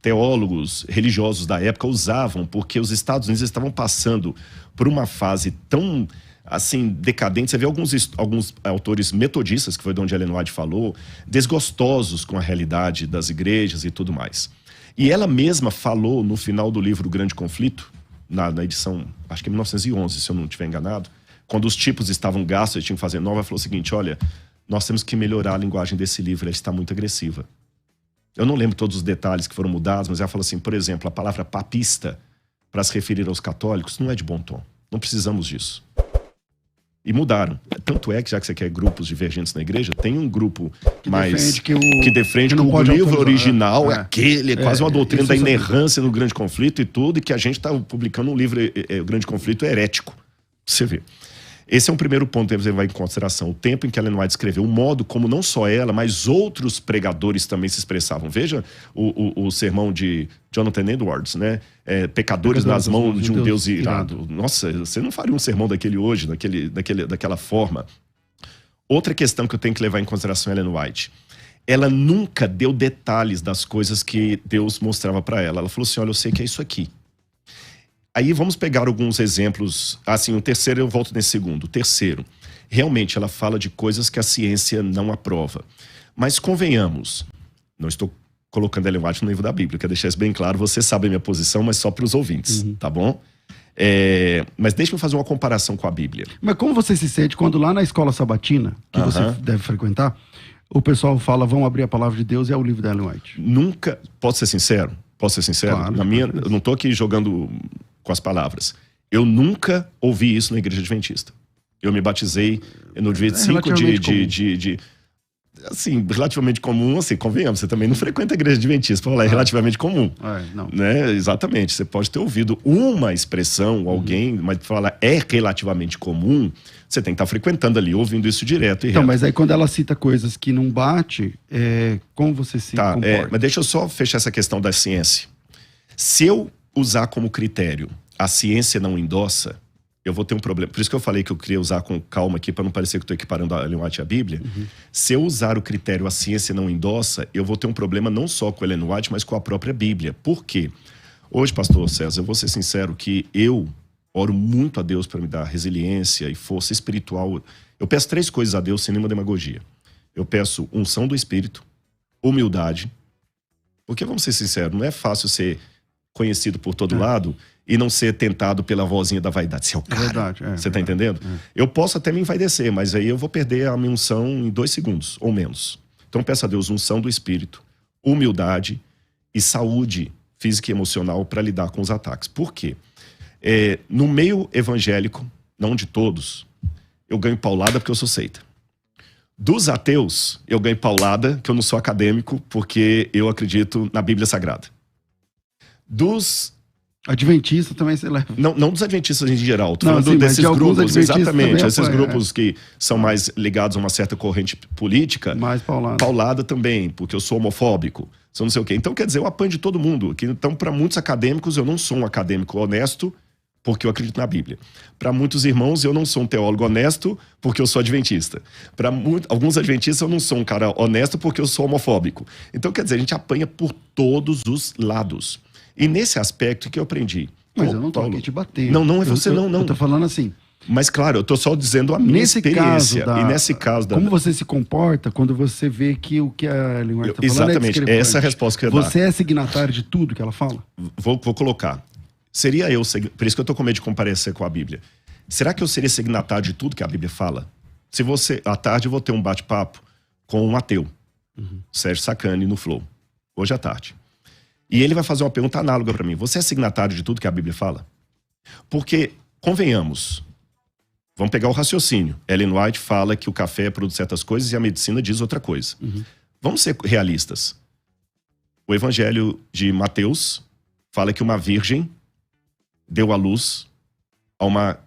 teólogos religiosos da época usavam, porque os Estados Unidos estavam passando por uma fase tão assim decadente. Você vê alguns autores metodistas, que foi de onde Ellen White falou, desgostosos com a realidade das igrejas e tudo mais. E ela mesma falou no final do livro O Grande Conflito, na edição, acho que é 1911, se eu não estiver enganado, quando os tipos estavam gastos e tinham que fazer nova, ela falou o seguinte, olha, nós temos que melhorar a linguagem desse livro, ela está muito agressiva. Eu não lembro todos os detalhes que foram mudados, mas ela falou assim, por exemplo, a palavra papista, para se referir aos católicos, não é de bom tom. Não precisamos disso. E mudaram. Tanto é que, já que você quer grupos divergentes na igreja, tem um grupo que defende que o livro original é aquele, é quase uma doutrina da inerrância no Grande Conflito e tudo, e que a gente está publicando um livro, o Grande Conflito herético. Você vê. Esse é um primeiro ponto que você vai em consideração. O tempo em que Ellen White escreveu, o modo como não só ela, mas outros pregadores também se expressavam. Veja o sermão de Jonathan Edwards, né? Pecadores nas mãos de um Deus irado. Nossa, você não faria um sermão daquele hoje, daquela forma. Outra questão que eu tenho que levar em consideração é Ellen White. Ela nunca deu detalhes das coisas que Deus mostrava para ela. Ela falou assim, olha, eu sei que é isso aqui. Aí vamos pegar alguns exemplos. Assim, o terceiro eu volto nesse segundo. O terceiro, realmente ela fala de coisas que a ciência não aprova. Mas convenhamos, não estou colocando Ellen White no livro da Bíblia, quero deixar isso bem claro, você sabe a minha posição, mas só para os ouvintes, tá bom? Mas deixa eu fazer uma comparação com a Bíblia. Mas como você se sente quando lá na escola sabatina, que você deve frequentar, o pessoal fala, vão abrir a palavra de Deus e é o livro da Ellen White? Nunca, posso ser sincero? Claro, eu não estou aqui jogando com as palavras. Eu nunca ouvi isso na igreja adventista. Eu me batizei no dia 25 assim, relativamente comum, assim, convenhamos, você também não frequenta a igreja adventista, para falar, é relativamente comum. Não. Né? Exatamente, você pode ter ouvido uma expressão, alguém, mas para falar é relativamente comum, você tem que estar frequentando ali, ouvindo isso direto e reto. Mas aí quando ela cita coisas que não bate, como você se comporta? Mas deixa eu só fechar essa questão da ciência. Se eu usar como critério a ciência não endossa, eu vou ter um problema. Por isso que eu falei que eu queria usar com calma aqui, para não parecer que eu estou equiparando a Ellen White à Bíblia. Se eu usar o critério a ciência não endossa, eu vou ter um problema não só com a Ellen White, mas com a própria Bíblia. Por quê? Hoje, pastor César, eu vou ser sincero que eu oro muito a Deus para me dar resiliência e força espiritual. Eu peço 3 coisas a Deus sem nenhuma demagogia. Eu peço unção do Espírito, humildade, porque vamos ser sinceros, não é fácil ser conhecido por todo lado e não ser tentado pela vozinha da vaidade. Você é o cara. Verdade, você tá entendendo? Eu posso até me envaidecer, mas aí eu vou perder a minha unção em 2 segundos, ou menos. Então peço a Deus unção do Espírito, humildade e saúde física e emocional para lidar com os ataques. Por quê? No meio evangélico, não de todos, eu ganho paulada porque eu sou seita. Dos ateus, eu ganho paulada que eu não sou acadêmico porque eu acredito na Bíblia Sagrada. Dos adventistas também você leva. Não dos adventistas em geral, tô falando desses grupos, exatamente, esses grupos que são mais ligados a uma certa corrente política. Mais paulada. Paulada também, porque eu sou homofóbico, sou não sei o quê. Então quer dizer, eu apanho de todo mundo. Então para muitos acadêmicos eu não sou um acadêmico honesto porque eu acredito na Bíblia. Para muitos irmãos eu não sou um teólogo honesto porque eu sou adventista. Para alguns adventistas eu não sou um cara honesto porque eu sou homofóbico. Então quer dizer, a gente apanha por todos os lados. E nesse aspecto que eu aprendi. Mas eu não tô aqui te batendo. Não é você, não. Eu tô falando assim. Mas claro, eu tô só dizendo a minha experiência. E nesse caso como você se comporta quando você vê que o que a Ellen White tá falando exatamente, essa é a resposta que eu ia dar. Você é signatário de tudo que ela fala? Vou colocar. Seria eu, por isso que eu tô com medo de comparecer com a Bíblia. Será que eu seria signatário de tudo que a Bíblia fala? Se você, à tarde eu vou ter um bate-papo com um ateu, Sérgio Sacani, no Flow, hoje à tarde. E ele vai fazer uma pergunta análoga para mim. Você é signatário de tudo que a Bíblia fala? Porque, convenhamos, vamos pegar o raciocínio. Ellen White fala que o café produz certas coisas e a medicina diz outra coisa. Vamos ser realistas. O Evangelho de Mateus fala que uma virgem deu à luz a uma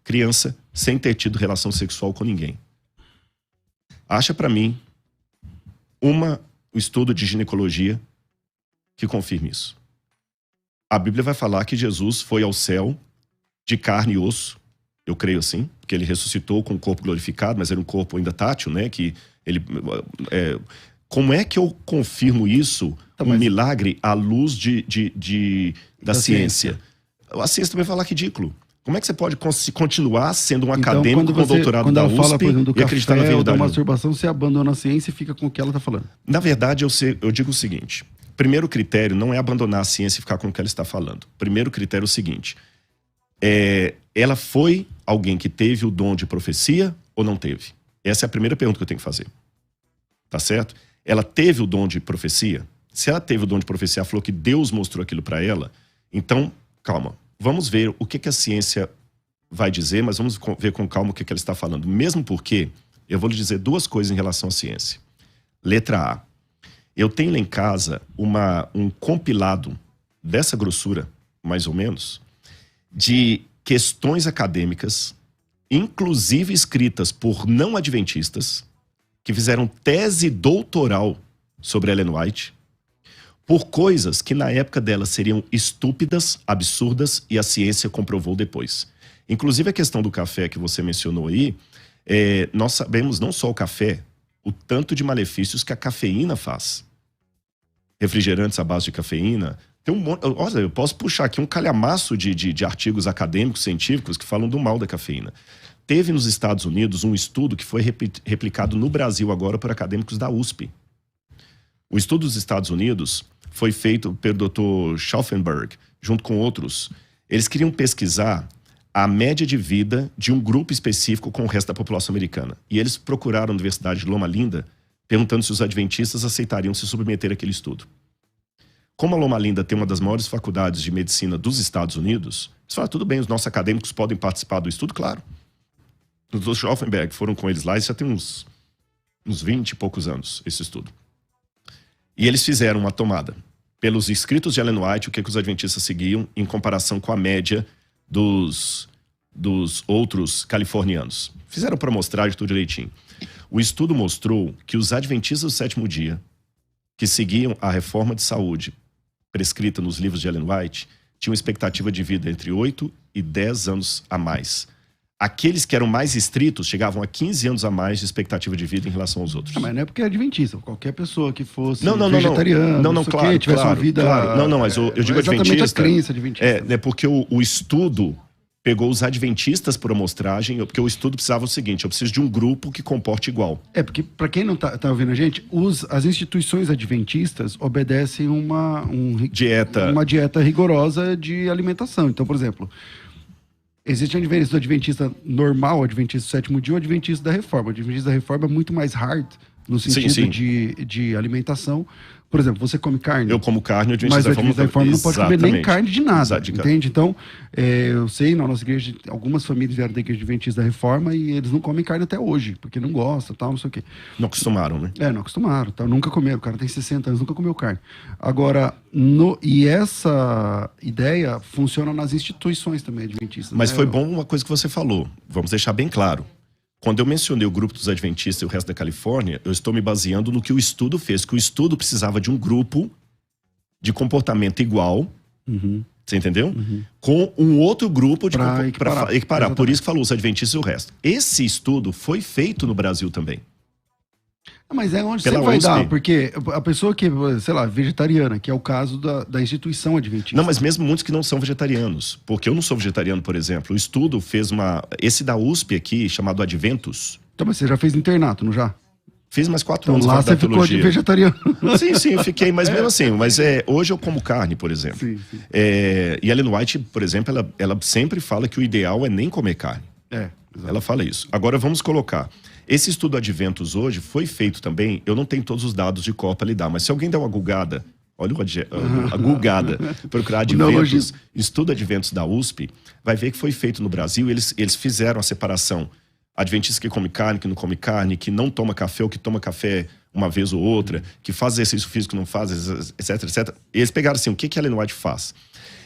criança sem ter tido relação sexual com ninguém. Acha para mim um estudo de ginecologia que confirme isso. A Bíblia vai falar que Jesus foi ao céu de carne e osso, eu creio assim, porque ele ressuscitou com o corpo glorificado, mas era um corpo ainda tátil, né? Que ele, como é que eu confirmo isso, milagre, à luz da ciência? A ciência também vai falar ridículo. Como é que você pode continuar sendo um acadêmico com doutorado da USP fala, por exemplo, do e acreditar na café, verdade? Da masturbação, você abandona a ciência e fica com o que ela está falando. Na verdade, eu digo o seguinte. Primeiro critério não é abandonar a ciência e ficar com o que ela está falando. Primeiro critério é o seguinte. Ela foi alguém que teve o dom de profecia ou não teve? Essa é a primeira pergunta que eu tenho que fazer. Tá certo? Ela teve o dom de profecia? Se ela teve o dom de profecia, ela falou que Deus mostrou aquilo para ela, então, calma. Vamos ver o que a ciência vai dizer, mas vamos ver com calma o que ela está falando. Mesmo porque, eu vou lhe dizer duas coisas em relação à ciência. Letra A. Eu tenho lá em casa um compilado dessa grossura, mais ou menos, de questões acadêmicas, inclusive escritas por não adventistas, que fizeram tese doutoral sobre Ellen White, por coisas que na época dela seriam estúpidas, absurdas, e a ciência comprovou depois. Inclusive a questão do café que você mencionou aí, nós sabemos não só o café, o tanto de malefícios que a cafeína faz. Refrigerantes à base de cafeína. Tem um monte, olha, eu posso puxar aqui um calhamaço de artigos acadêmicos, científicos, que falam do mal da cafeína. Teve nos Estados Unidos um estudo que foi replicado no Brasil agora por acadêmicos da USP. O estudo dos Estados Unidos foi feito pelo Dr. Schaufenberg, junto com outros. Eles queriam pesquisar a média de vida de um grupo específico com o resto da população americana. E eles procuraram a Universidade de Loma Linda, perguntando se os adventistas aceitariam se submeter àquele estudo. Como a Loma Linda tem uma das maiores faculdades de medicina dos Estados Unidos, eles falaram, tudo bem, os nossos acadêmicos podem participar do estudo? Claro. Os Dr. Schaufenberg foram com eles lá, e já tem uns 20 e poucos anos, esse estudo. E eles fizeram uma tomada. Pelos escritos de Ellen White, o que os adventistas seguiam em comparação com a média dos outros californianos. Fizeram para mostrar de tudo direitinho. O estudo mostrou que os adventistas do sétimo dia, que seguiam a reforma de saúde prescrita nos livros de Ellen White, tinham expectativa de vida entre 8 e 10 anos a mais. Aqueles que eram mais estritos chegavam a 15 anos a mais de expectativa de vida em relação aos outros. Mas não é porque é adventista. Qualquer pessoa que fosse vegetariano, claro, tivesse uma vida... Claro. Não, mas eu digo exatamente adventista... a crença adventista. É porque o estudo pegou os adventistas por amostragem, porque o estudo precisava o seguinte, eu preciso de um grupo que comporte igual. Porque, para quem não tá ouvindo a gente, as instituições adventistas obedecem uma dieta rigorosa de alimentação. Então, por exemplo... Existe a diferença do adventista normal, o adventista do sétimo dia e o adventista da reforma. O adventista da reforma é muito mais hard no sentido de alimentação. Por exemplo, você come carne. Eu como carne, o adventista da reforma não pode comer nem carne de nada, entende? Então, eu sei, na nossa igreja, algumas famílias vieram da igreja adventista da reforma e eles não comem carne até hoje, porque não gostam, tal, não sei o quê. Não acostumaram, né? Não acostumaram, tal, nunca comeram. O cara tem 60 anos, nunca comeu carne. Agora, essa ideia funciona nas instituições também adventistas. Mas foi bom uma coisa que você falou. Vamos deixar bem claro. Quando eu mencionei o grupo dos adventistas e o resto da Califórnia, eu estou me baseando no que o estudo fez, que o estudo precisava de um grupo de comportamento igual, você entendeu? Com um outro grupo para equiparar. Por isso que falou os adventistas e o resto. Esse estudo foi feito no Brasil também. Mas é onde você vai dar, porque a pessoa que, sei lá, vegetariana, que é o caso da instituição adventista. Não, mas mesmo muitos que não são vegetarianos. Porque eu não sou vegetariano, por exemplo. O estudo fez esse da USP aqui, chamado Adventus. Então, mas você já fez internato, não já? Fiz mais 4 anos lá você ficou de vegetariano. Sim, eu fiquei, mas mesmo assim. Mas hoje eu como carne, por exemplo. Sim. E Ellen White, por exemplo, ela sempre fala que o ideal é nem comer carne. Ela fala isso. Agora vamos colocar... Esse estudo Adventus hoje foi feito também, eu não tenho todos os dados de cor para lhe dar, mas se alguém der uma googada, olha a googada, procurar Adventus, estudo Adventus da USP, vai ver que foi feito no Brasil, eles fizeram a separação. Adventista que come carne, que não come carne, que não toma café ou que toma café uma vez ou outra, que faz exercício físico, não faz, etc, etc. E eles pegaram assim, o que a Ellen White faz?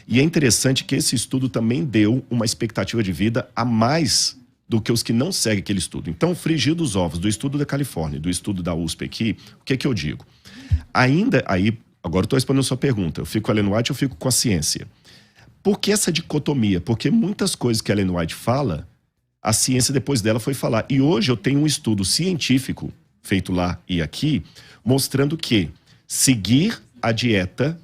E é interessante que esse estudo também deu uma expectativa de vida a mais do que os que não seguem aquele estudo. Então, frigir dos ovos do estudo da Califórnia, do estudo da USP aqui, o que eu digo? Ainda aí, agora eu estou respondendo a sua pergunta, eu fico com a Ellen White, eu fico com a ciência. Por que essa dicotomia? Porque muitas coisas que a Ellen White fala, a ciência depois dela foi falar. E hoje eu tenho um estudo científico, feito lá e aqui, mostrando que seguir a dieta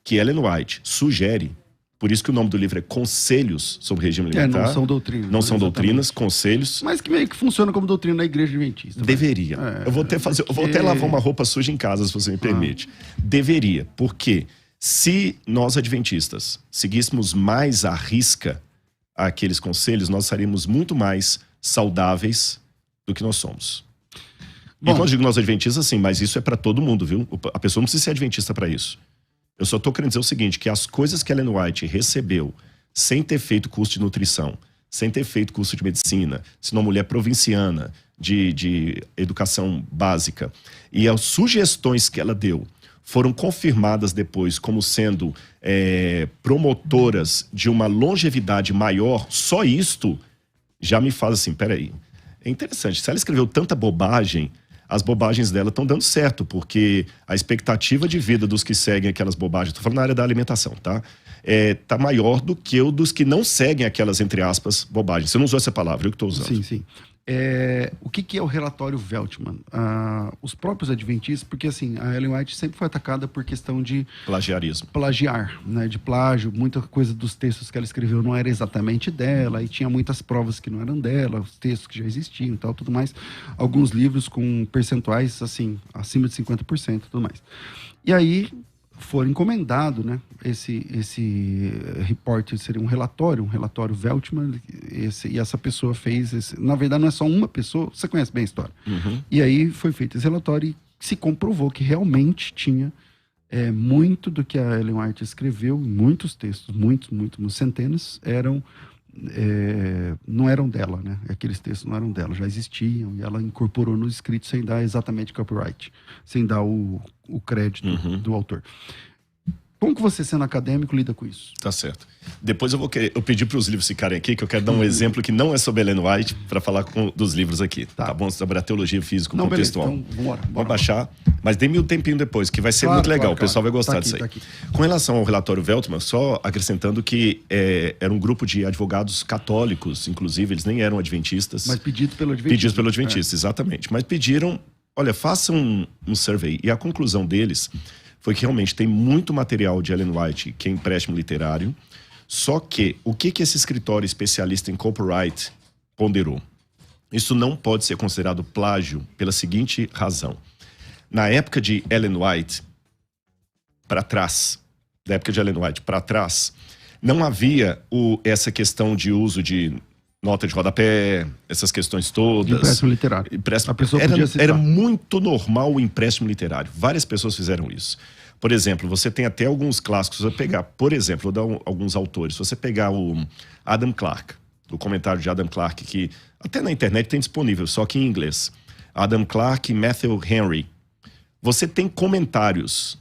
que Ellen White sugere, por isso que o nome do livro é Conselhos sobre Regime Alimentar. Não são doutrinas. Não são doutrinas, conselhos. Mas que meio que funciona como doutrina na igreja adventista. Deveria. Eu vou até lavar uma roupa suja em casa, se você me permite. Deveria, porque se nós adventistas seguíssemos mais à risca aqueles conselhos, nós estaríamos muito mais saudáveis do que nós somos. Bom, e quando eu digo nós adventistas, sim, mas isso é para todo mundo, viu? A pessoa não precisa ser adventista para isso. Eu só estou querendo dizer o seguinte, que as coisas que a Ellen White recebeu sem ter feito curso de nutrição, sem ter feito curso de medicina, sendo uma mulher provinciana, de educação básica. E as sugestões que ela deu foram confirmadas depois como sendo promotoras de uma longevidade maior. Só isto já me faz assim, peraí. É interessante, se ela escreveu tanta bobagem, as bobagens dela estão dando certo, porque a expectativa de vida dos que seguem aquelas bobagens, estou falando na área da alimentação, tá? Tá maior do que o dos que não seguem aquelas, entre aspas, bobagens. Você não usou essa palavra, eu que estou usando. Sim, sim. O que é o relatório Veltman? Os próprios adventistas, porque assim, a Ellen White sempre foi atacada por questão de plagiarismo. Plagiar, né? De plágio, muita coisa dos textos que ela escreveu não era exatamente dela, e tinha muitas provas que não eram dela, os textos que já existiam e tal, tudo mais. Alguns livros com percentuais, assim, acima de 50% e tudo mais. E aí foram encomendado, né? Esse report seria um relatório Veltman, e essa pessoa fez na verdade não é só uma pessoa, você conhece bem a história. Uhum. E aí foi feito esse relatório e se comprovou que realmente tinha muito do que a Ellen White escreveu, muitos textos, muitos, centenas, não eram dela, né? Aqueles textos não eram dela, já existiam, e ela incorporou no escrito sem dar exatamente copyright, sem dar o crédito do autor. Como que você, sendo acadêmico, lida com isso? Tá certo. Depois eu pedi para os livros ficarem aqui, que eu quero dar um exemplo que não é sobre Ellen White, para falar dos livros aqui. Tá bom? Sobre a teologia físico-contextual. Então, bora. Vamos baixar, mas dê-me um tempinho depois, que vai ser muito legal. Claro. O pessoal vai gostar disso aí. Tá aqui. Com relação ao relatório Veltman, só acrescentando que era um grupo de advogados católicos, inclusive, eles nem eram adventistas. Mas pedido pelo adventista. Pedidos pelo adventista, exatamente. Mas pediram, olha, façam um survey. E a conclusão deles foi que realmente tem muito material de Ellen White que é empréstimo literário, só que o que esse escritório especialista em copyright ponderou? Isso não pode ser considerado plágio pela seguinte razão. Na época de Ellen White, para trás, não havia essa questão de uso de nota de rodapé, essas questões todas. De empréstimo literário. A pessoa podia citar. Era muito normal o empréstimo literário. Várias pessoas fizeram isso. Por exemplo, você tem até alguns clássicos a pegar. Por exemplo, vou dar alguns autores. Se você pegar o Adam Clarke, o comentário de Adam Clarke, que até na internet tem disponível, só que em inglês. Adam Clarke e Matthew Henry. Você tem comentários.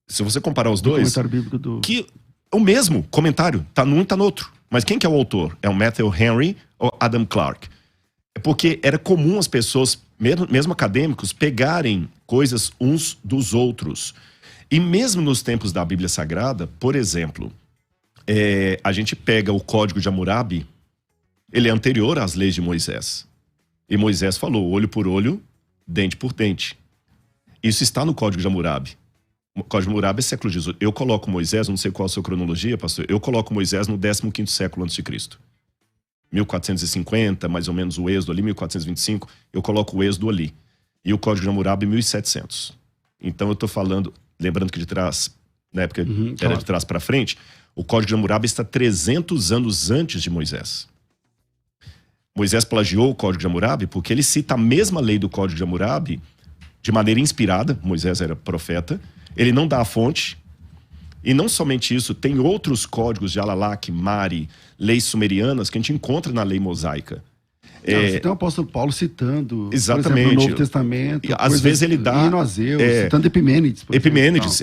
Se você comparar os dois... comentário bíblico que o mesmo comentário. Tá num e tá no outro. Mas quem que é o autor? É o Matthew Henry ou Adam Clarke? É porque era comum as pessoas, mesmo acadêmicos, pegarem coisas uns dos outros. E mesmo nos tempos da Bíblia Sagrada, por exemplo, a gente pega o Código de Hammurabi, ele é anterior às leis de Moisés. E Moisés falou olho por olho, dente por dente. Isso está no Código de Hammurabi. O Código de Hammurabi é século XVIII. Eu coloco Moisés, não sei qual a sua cronologia, pastor, eu coloco Moisés no 15º século a.C. 1450, mais ou menos o Êxodo ali, 1425, eu coloco o Êxodo ali. E o Código de Hammurabi, 1700. Então eu estou falando, lembrando que de trás, na época era de trás para frente, o Código de Hammurabi está 300 anos antes de Moisés. Moisés plagiou o Código de Hammurabi porque ele cita a mesma lei do Código de Hammurabi de maneira inspirada. Moisés era profeta. Ele não dá a fonte. E não somente isso, tem outros códigos de Alalak, Mari, leis sumerianas que a gente encontra na lei mosaica. Você tem o apóstolo Paulo citando, exatamente, por exemplo, no Novo Testamento. Às vezes ele dá... citando Epimênides.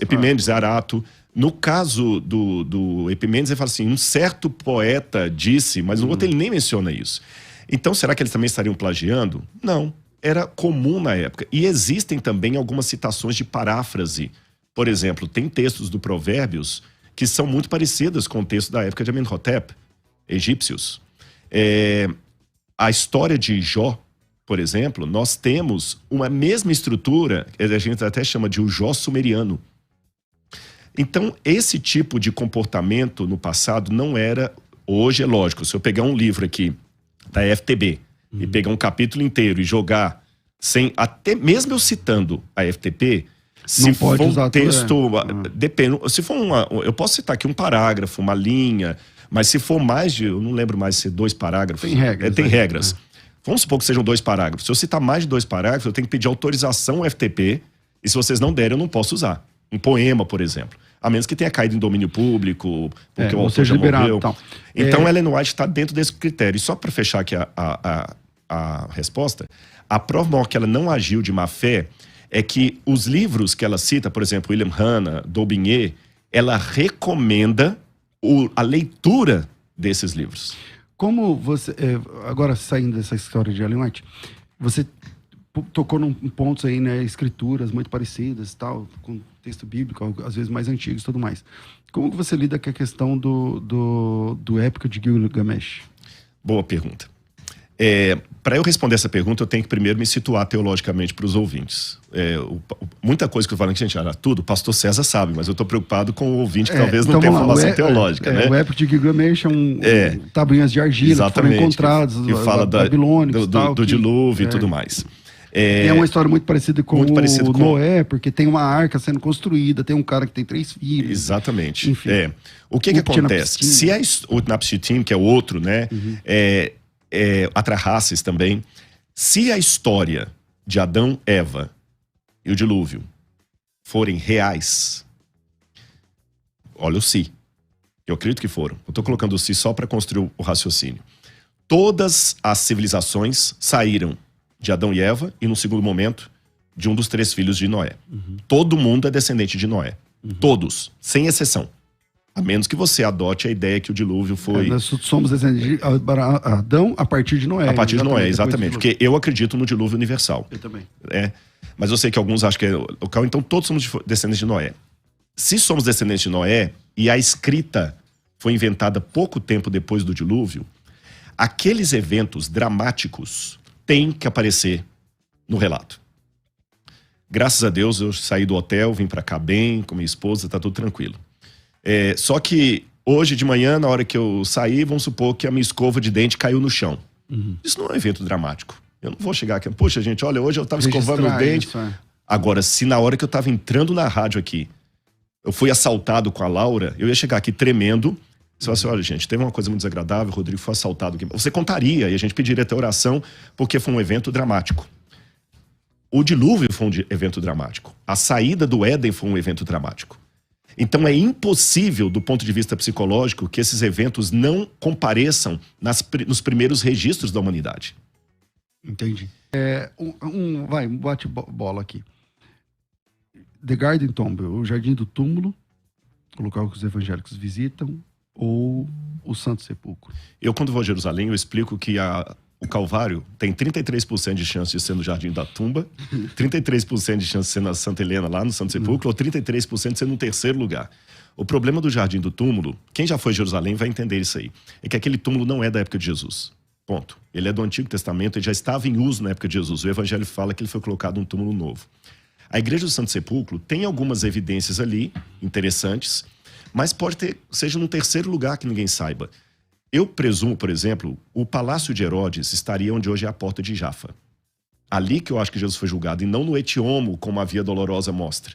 Epimênides, Arato. No caso do Epimênides, ele fala assim, um certo poeta disse, mas no outro ele nem menciona isso. Então, será que eles também estariam plagiando? Não. Era comum na época. E existem também algumas citações de paráfrase. Por exemplo, tem textos do Provérbios que são muito parecidos com o texto da época de Amenhotep, egípcios. A história de Jó, por exemplo, nós temos uma mesma estrutura, a gente até chama de o Jó sumeriano. Então, esse tipo de comportamento no passado não era... Hoje é lógico, se eu pegar um livro aqui da FTB e pegar um capítulo inteiro e jogar sem... Até mesmo eu citando a FTP, se for um texto... Depende. Se for eu posso citar aqui um parágrafo, uma linha, mas se for mais de... Eu não lembro mais se 2 parágrafos. Tem regras. Tem regras. Vamos supor que sejam 2 parágrafos. Se eu citar mais de 2 parágrafos, eu tenho que pedir autorização ao FTP, e se vocês não derem, eu não posso usar. Um poema, por exemplo. A menos que tenha caído em domínio público, porque o autor já liberado, morreu. tal. Então, Ellen White está dentro desse critério. E só para fechar aqui a resposta, a prova maior que ela não agiu de má fé é que os livros que ela cita, por exemplo, William Hanna, Daubigné, ela recomenda a leitura desses livros. Como você... agora, saindo dessa história de Ellen White, você tocou num pontos aí, né? Escrituras muito parecidas, tal, com texto bíblico, às vezes mais antigos e tudo mais. Como que você lida com a questão do épico de Gilgamesh? Boa pergunta. Para eu responder essa pergunta, eu tenho que primeiro me situar teologicamente para os ouvintes. Muita coisa que eu falo, gente, tudo, o pastor César sabe, mas eu estou preocupado com o ouvinte que talvez não tenha formação teológica. Né? O épico de Gilgamesh é tabuinhas de argila que foram encontradas, que fala do dilúvio e tudo mais. É uma história muito parecida com Noé, porque tem uma arca sendo construída, tem um cara que tem 3 filhos. Exatamente. Enfim. O que acontece? Se o Napshitim, que é outro, né? Atrahasis também. Se a história de Adão, Eva e o dilúvio forem reais, olha o se. Eu acredito que foram. Eu estou colocando o se só para construir o raciocínio. Todas as civilizações saíram de Adão e Eva e, no segundo momento, de um dos 3 filhos de Noé. Todo mundo é descendente de Noé. Todos, sem exceção. A menos que você adote a ideia que o dilúvio foi... nós somos descendentes de Adão a partir de Noé. A partir de Noé, exatamente. Porque eu acredito no dilúvio universal. Eu também. Mas eu sei que alguns acham que é local, então todos somos descendentes de Noé. Se somos descendentes de Noé e a escrita foi inventada pouco tempo depois do dilúvio, aqueles eventos dramáticos têm que aparecer no relato. Graças a Deus eu saí do hotel, vim pra cá bem, com minha esposa, tá tudo tranquilo. Só que hoje de manhã, na hora que eu saí, vamos supor que a minha escova de dente caiu no chão. Isso não é um evento dramático. Eu não vou chegar aqui, poxa gente, olha, hoje eu tava escovando o dente. Agora, se na hora que eu tava entrando na rádio aqui, eu fui assaltado com a Laura, eu ia chegar aqui tremendo. Você fala assim, olha gente, teve uma coisa muito desagradável, o Rodrigo foi assaltado aqui. Você contaria e a gente pediria até oração, porque foi um evento dramático. O dilúvio foi um evento dramático. A saída do Éden foi um evento dramático. Então é impossível, do ponto de vista psicológico, que esses eventos não compareçam nos primeiros registros da humanidade. Entendi. Um bate-bola aqui. The Garden Tomb, o Jardim do Túmulo, o local que os evangélicos visitam, ou o Santo Sepulcro? Eu, quando vou a Jerusalém, eu explico que o Calvário tem 33% de chance de ser no Jardim da Tumba, 33% de chance de ser na Santa Helena, lá no Santo Sepulcro, ou 33% de ser no terceiro lugar. O problema do Jardim do Túmulo, quem já foi a Jerusalém vai entender isso aí, é que aquele túmulo não é da época de Jesus. Ponto. Ele é do Antigo Testamento, ele já estava em uso na época de Jesus. O Evangelho fala que ele foi colocado num túmulo novo. A Igreja do Santo Sepulcro tem algumas evidências ali, interessantes, mas pode ter, seja num terceiro lugar que ninguém saiba. Eu presumo, por exemplo, o Palácio de Herodes estaria onde hoje é a Porta de Jafa. Ali que eu acho que Jesus foi julgado, e não no Etiomo, como a Via Dolorosa mostra.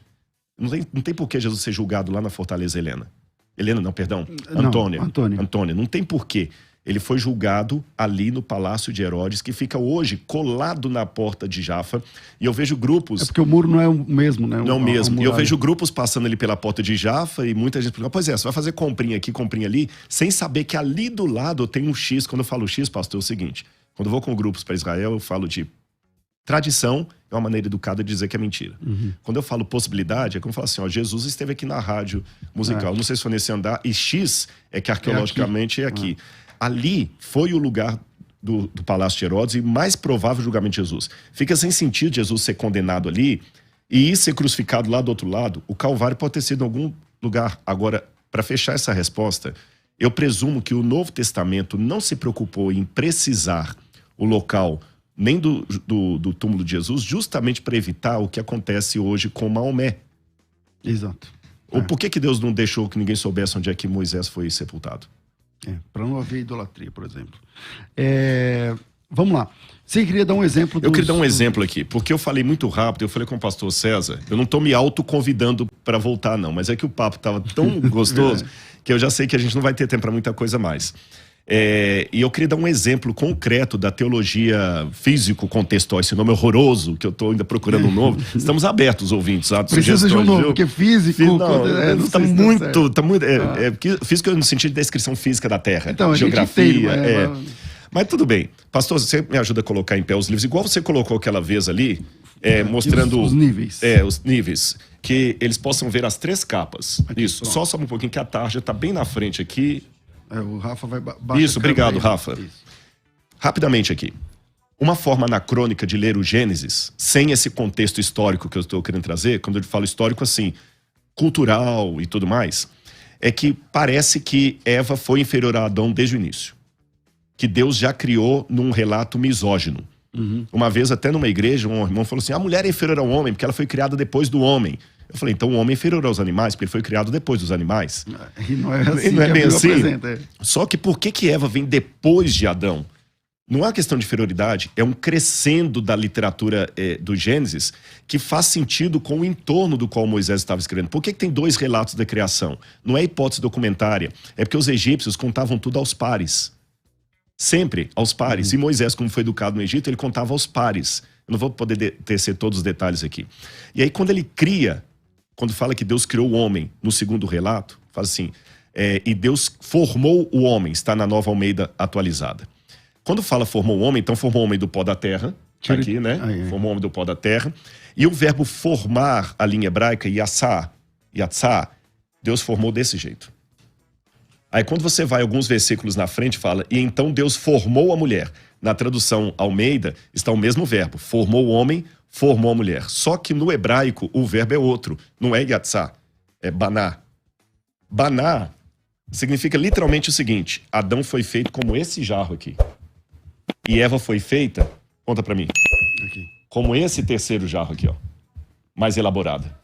Não tem por que Jesus ser julgado lá na Fortaleza Helena. Antônia. Não tem porquê. Ele foi julgado ali no Palácio de Herodes, que fica hoje colado na Porta de Jafa. E eu vejo grupos... É porque o muro não é o mesmo, né? Não é o mesmo. E eu vejo grupos passando ali pela Porta de Jafa e muita gente pergunta, pois é, você vai fazer comprinha aqui, comprinha ali, sem saber que ali do lado tem um X. Quando eu falo X, pastor, é o seguinte, quando eu vou com grupos para Israel, eu falo de tradição, é uma maneira educada de dizer que é mentira. Quando eu falo possibilidade, é como eu falo assim, ó, Jesus esteve aqui na rádio musical. Não sei se foi nesse andar, e X é que arqueologicamente é aqui. Ali foi o lugar do Palácio de Herodes e mais provável julgamento de Jesus. Fica sem sentido Jesus ser condenado ali e ser crucificado lá do outro lado. O Calvário pode ter sido em algum lugar. Agora, para fechar essa resposta, eu presumo que o Novo Testamento não se preocupou em precisar o local nem do túmulo de Jesus, justamente para evitar o que acontece hoje com Maomé. Exato. Ou por que Deus não deixou que ninguém soubesse onde é que Moisés foi sepultado? Para não haver idolatria, por exemplo. Vamos lá. Você queria dar um exemplo? Eu queria dar um exemplo aqui, porque eu falei muito rápido, eu falei com o pastor César, eu não estou me autoconvidando para voltar não, mas é que o papo estava tão gostoso que eu já sei que a gente não vai ter tempo para muita coisa mais. E eu queria dar um exemplo concreto da teologia físico-contextual, esse nome horroroso, que eu estou ainda procurando um novo. Estamos abertos, ouvintes. Precisa de um novo, porque físico... Está muito... Físico no sentido da descrição física da Terra. Então, geografia. Mas tudo bem. Pastor, você me ajuda a colocar em pé os livros, igual você colocou aquela vez ali, mostrando... Os níveis. Os níveis. Que eles possam ver as 3 capas. Aqui, isso. Pronto. Só sobe um pouquinho, que a tarja está bem na frente aqui. O Rafa vai baixar. Isso, obrigado, aí, Rafa. Isso. Rapidamente aqui. Uma forma anacrônica de ler o Gênesis, sem esse contexto histórico que eu estou querendo trazer, quando eu falo histórico assim, cultural e tudo mais, é que parece que Eva foi inferior a Adão desde o início. Que Deus já criou num relato misógino. Uma vez, até numa igreja, um irmão falou assim, a mulher é inferior ao homem porque ela foi criada depois do homem. Eu falei, então o homem é inferior aos animais porque ele foi criado depois dos animais. E não é assim, não é bem assim. Apresenta. Só que por que Eva vem depois de Adão? Não é uma questão de inferioridade, é um crescendo da literatura do Gênesis que faz sentido com o entorno do qual Moisés estava escrevendo. Por que tem 2 relatos da criação? Não é hipótese documentária, é porque os egípcios contavam tudo aos pares. Sempre aos pares. E Moisés, como foi educado no Egito, ele contava aos pares. Eu não vou poder tecer todos os detalhes aqui. E aí quando ele cria, quando fala que Deus criou o homem no segundo relato, fala assim, e Deus formou o homem, está na Nova Almeida atualizada. Quando fala formou o homem, então formou o homem do pó da terra, aqui, né? Formou o homem do pó da terra. E o verbo formar, a linha hebraica, yatsá, Deus formou desse jeito. Aí quando você vai alguns versículos na frente, fala, e então Deus formou a mulher. Na tradução Almeida, está o mesmo verbo, formou o homem, formou a mulher. Só que no hebraico, o verbo é outro, não é yatsá, é baná. Baná significa literalmente o seguinte, Adão foi feito como esse jarro aqui. E Eva foi feita, conta pra mim, aqui, como esse terceiro jarro aqui, ó, mais elaborada.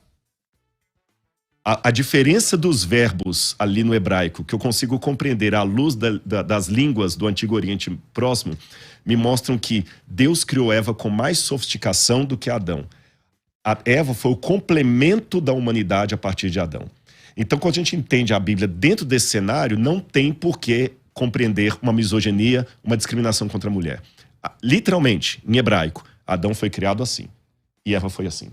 A diferença dos verbos ali no hebraico, que eu consigo compreender à luz das línguas do Antigo Oriente Próximo, me mostram que Deus criou Eva com mais sofisticação do que Adão. A Eva foi o complemento da humanidade a partir de Adão. Então, quando a gente entende a Bíblia dentro desse cenário, não tem por que compreender uma misoginia, uma discriminação contra a mulher. Literalmente, em hebraico, Adão foi criado assim e Eva foi assim.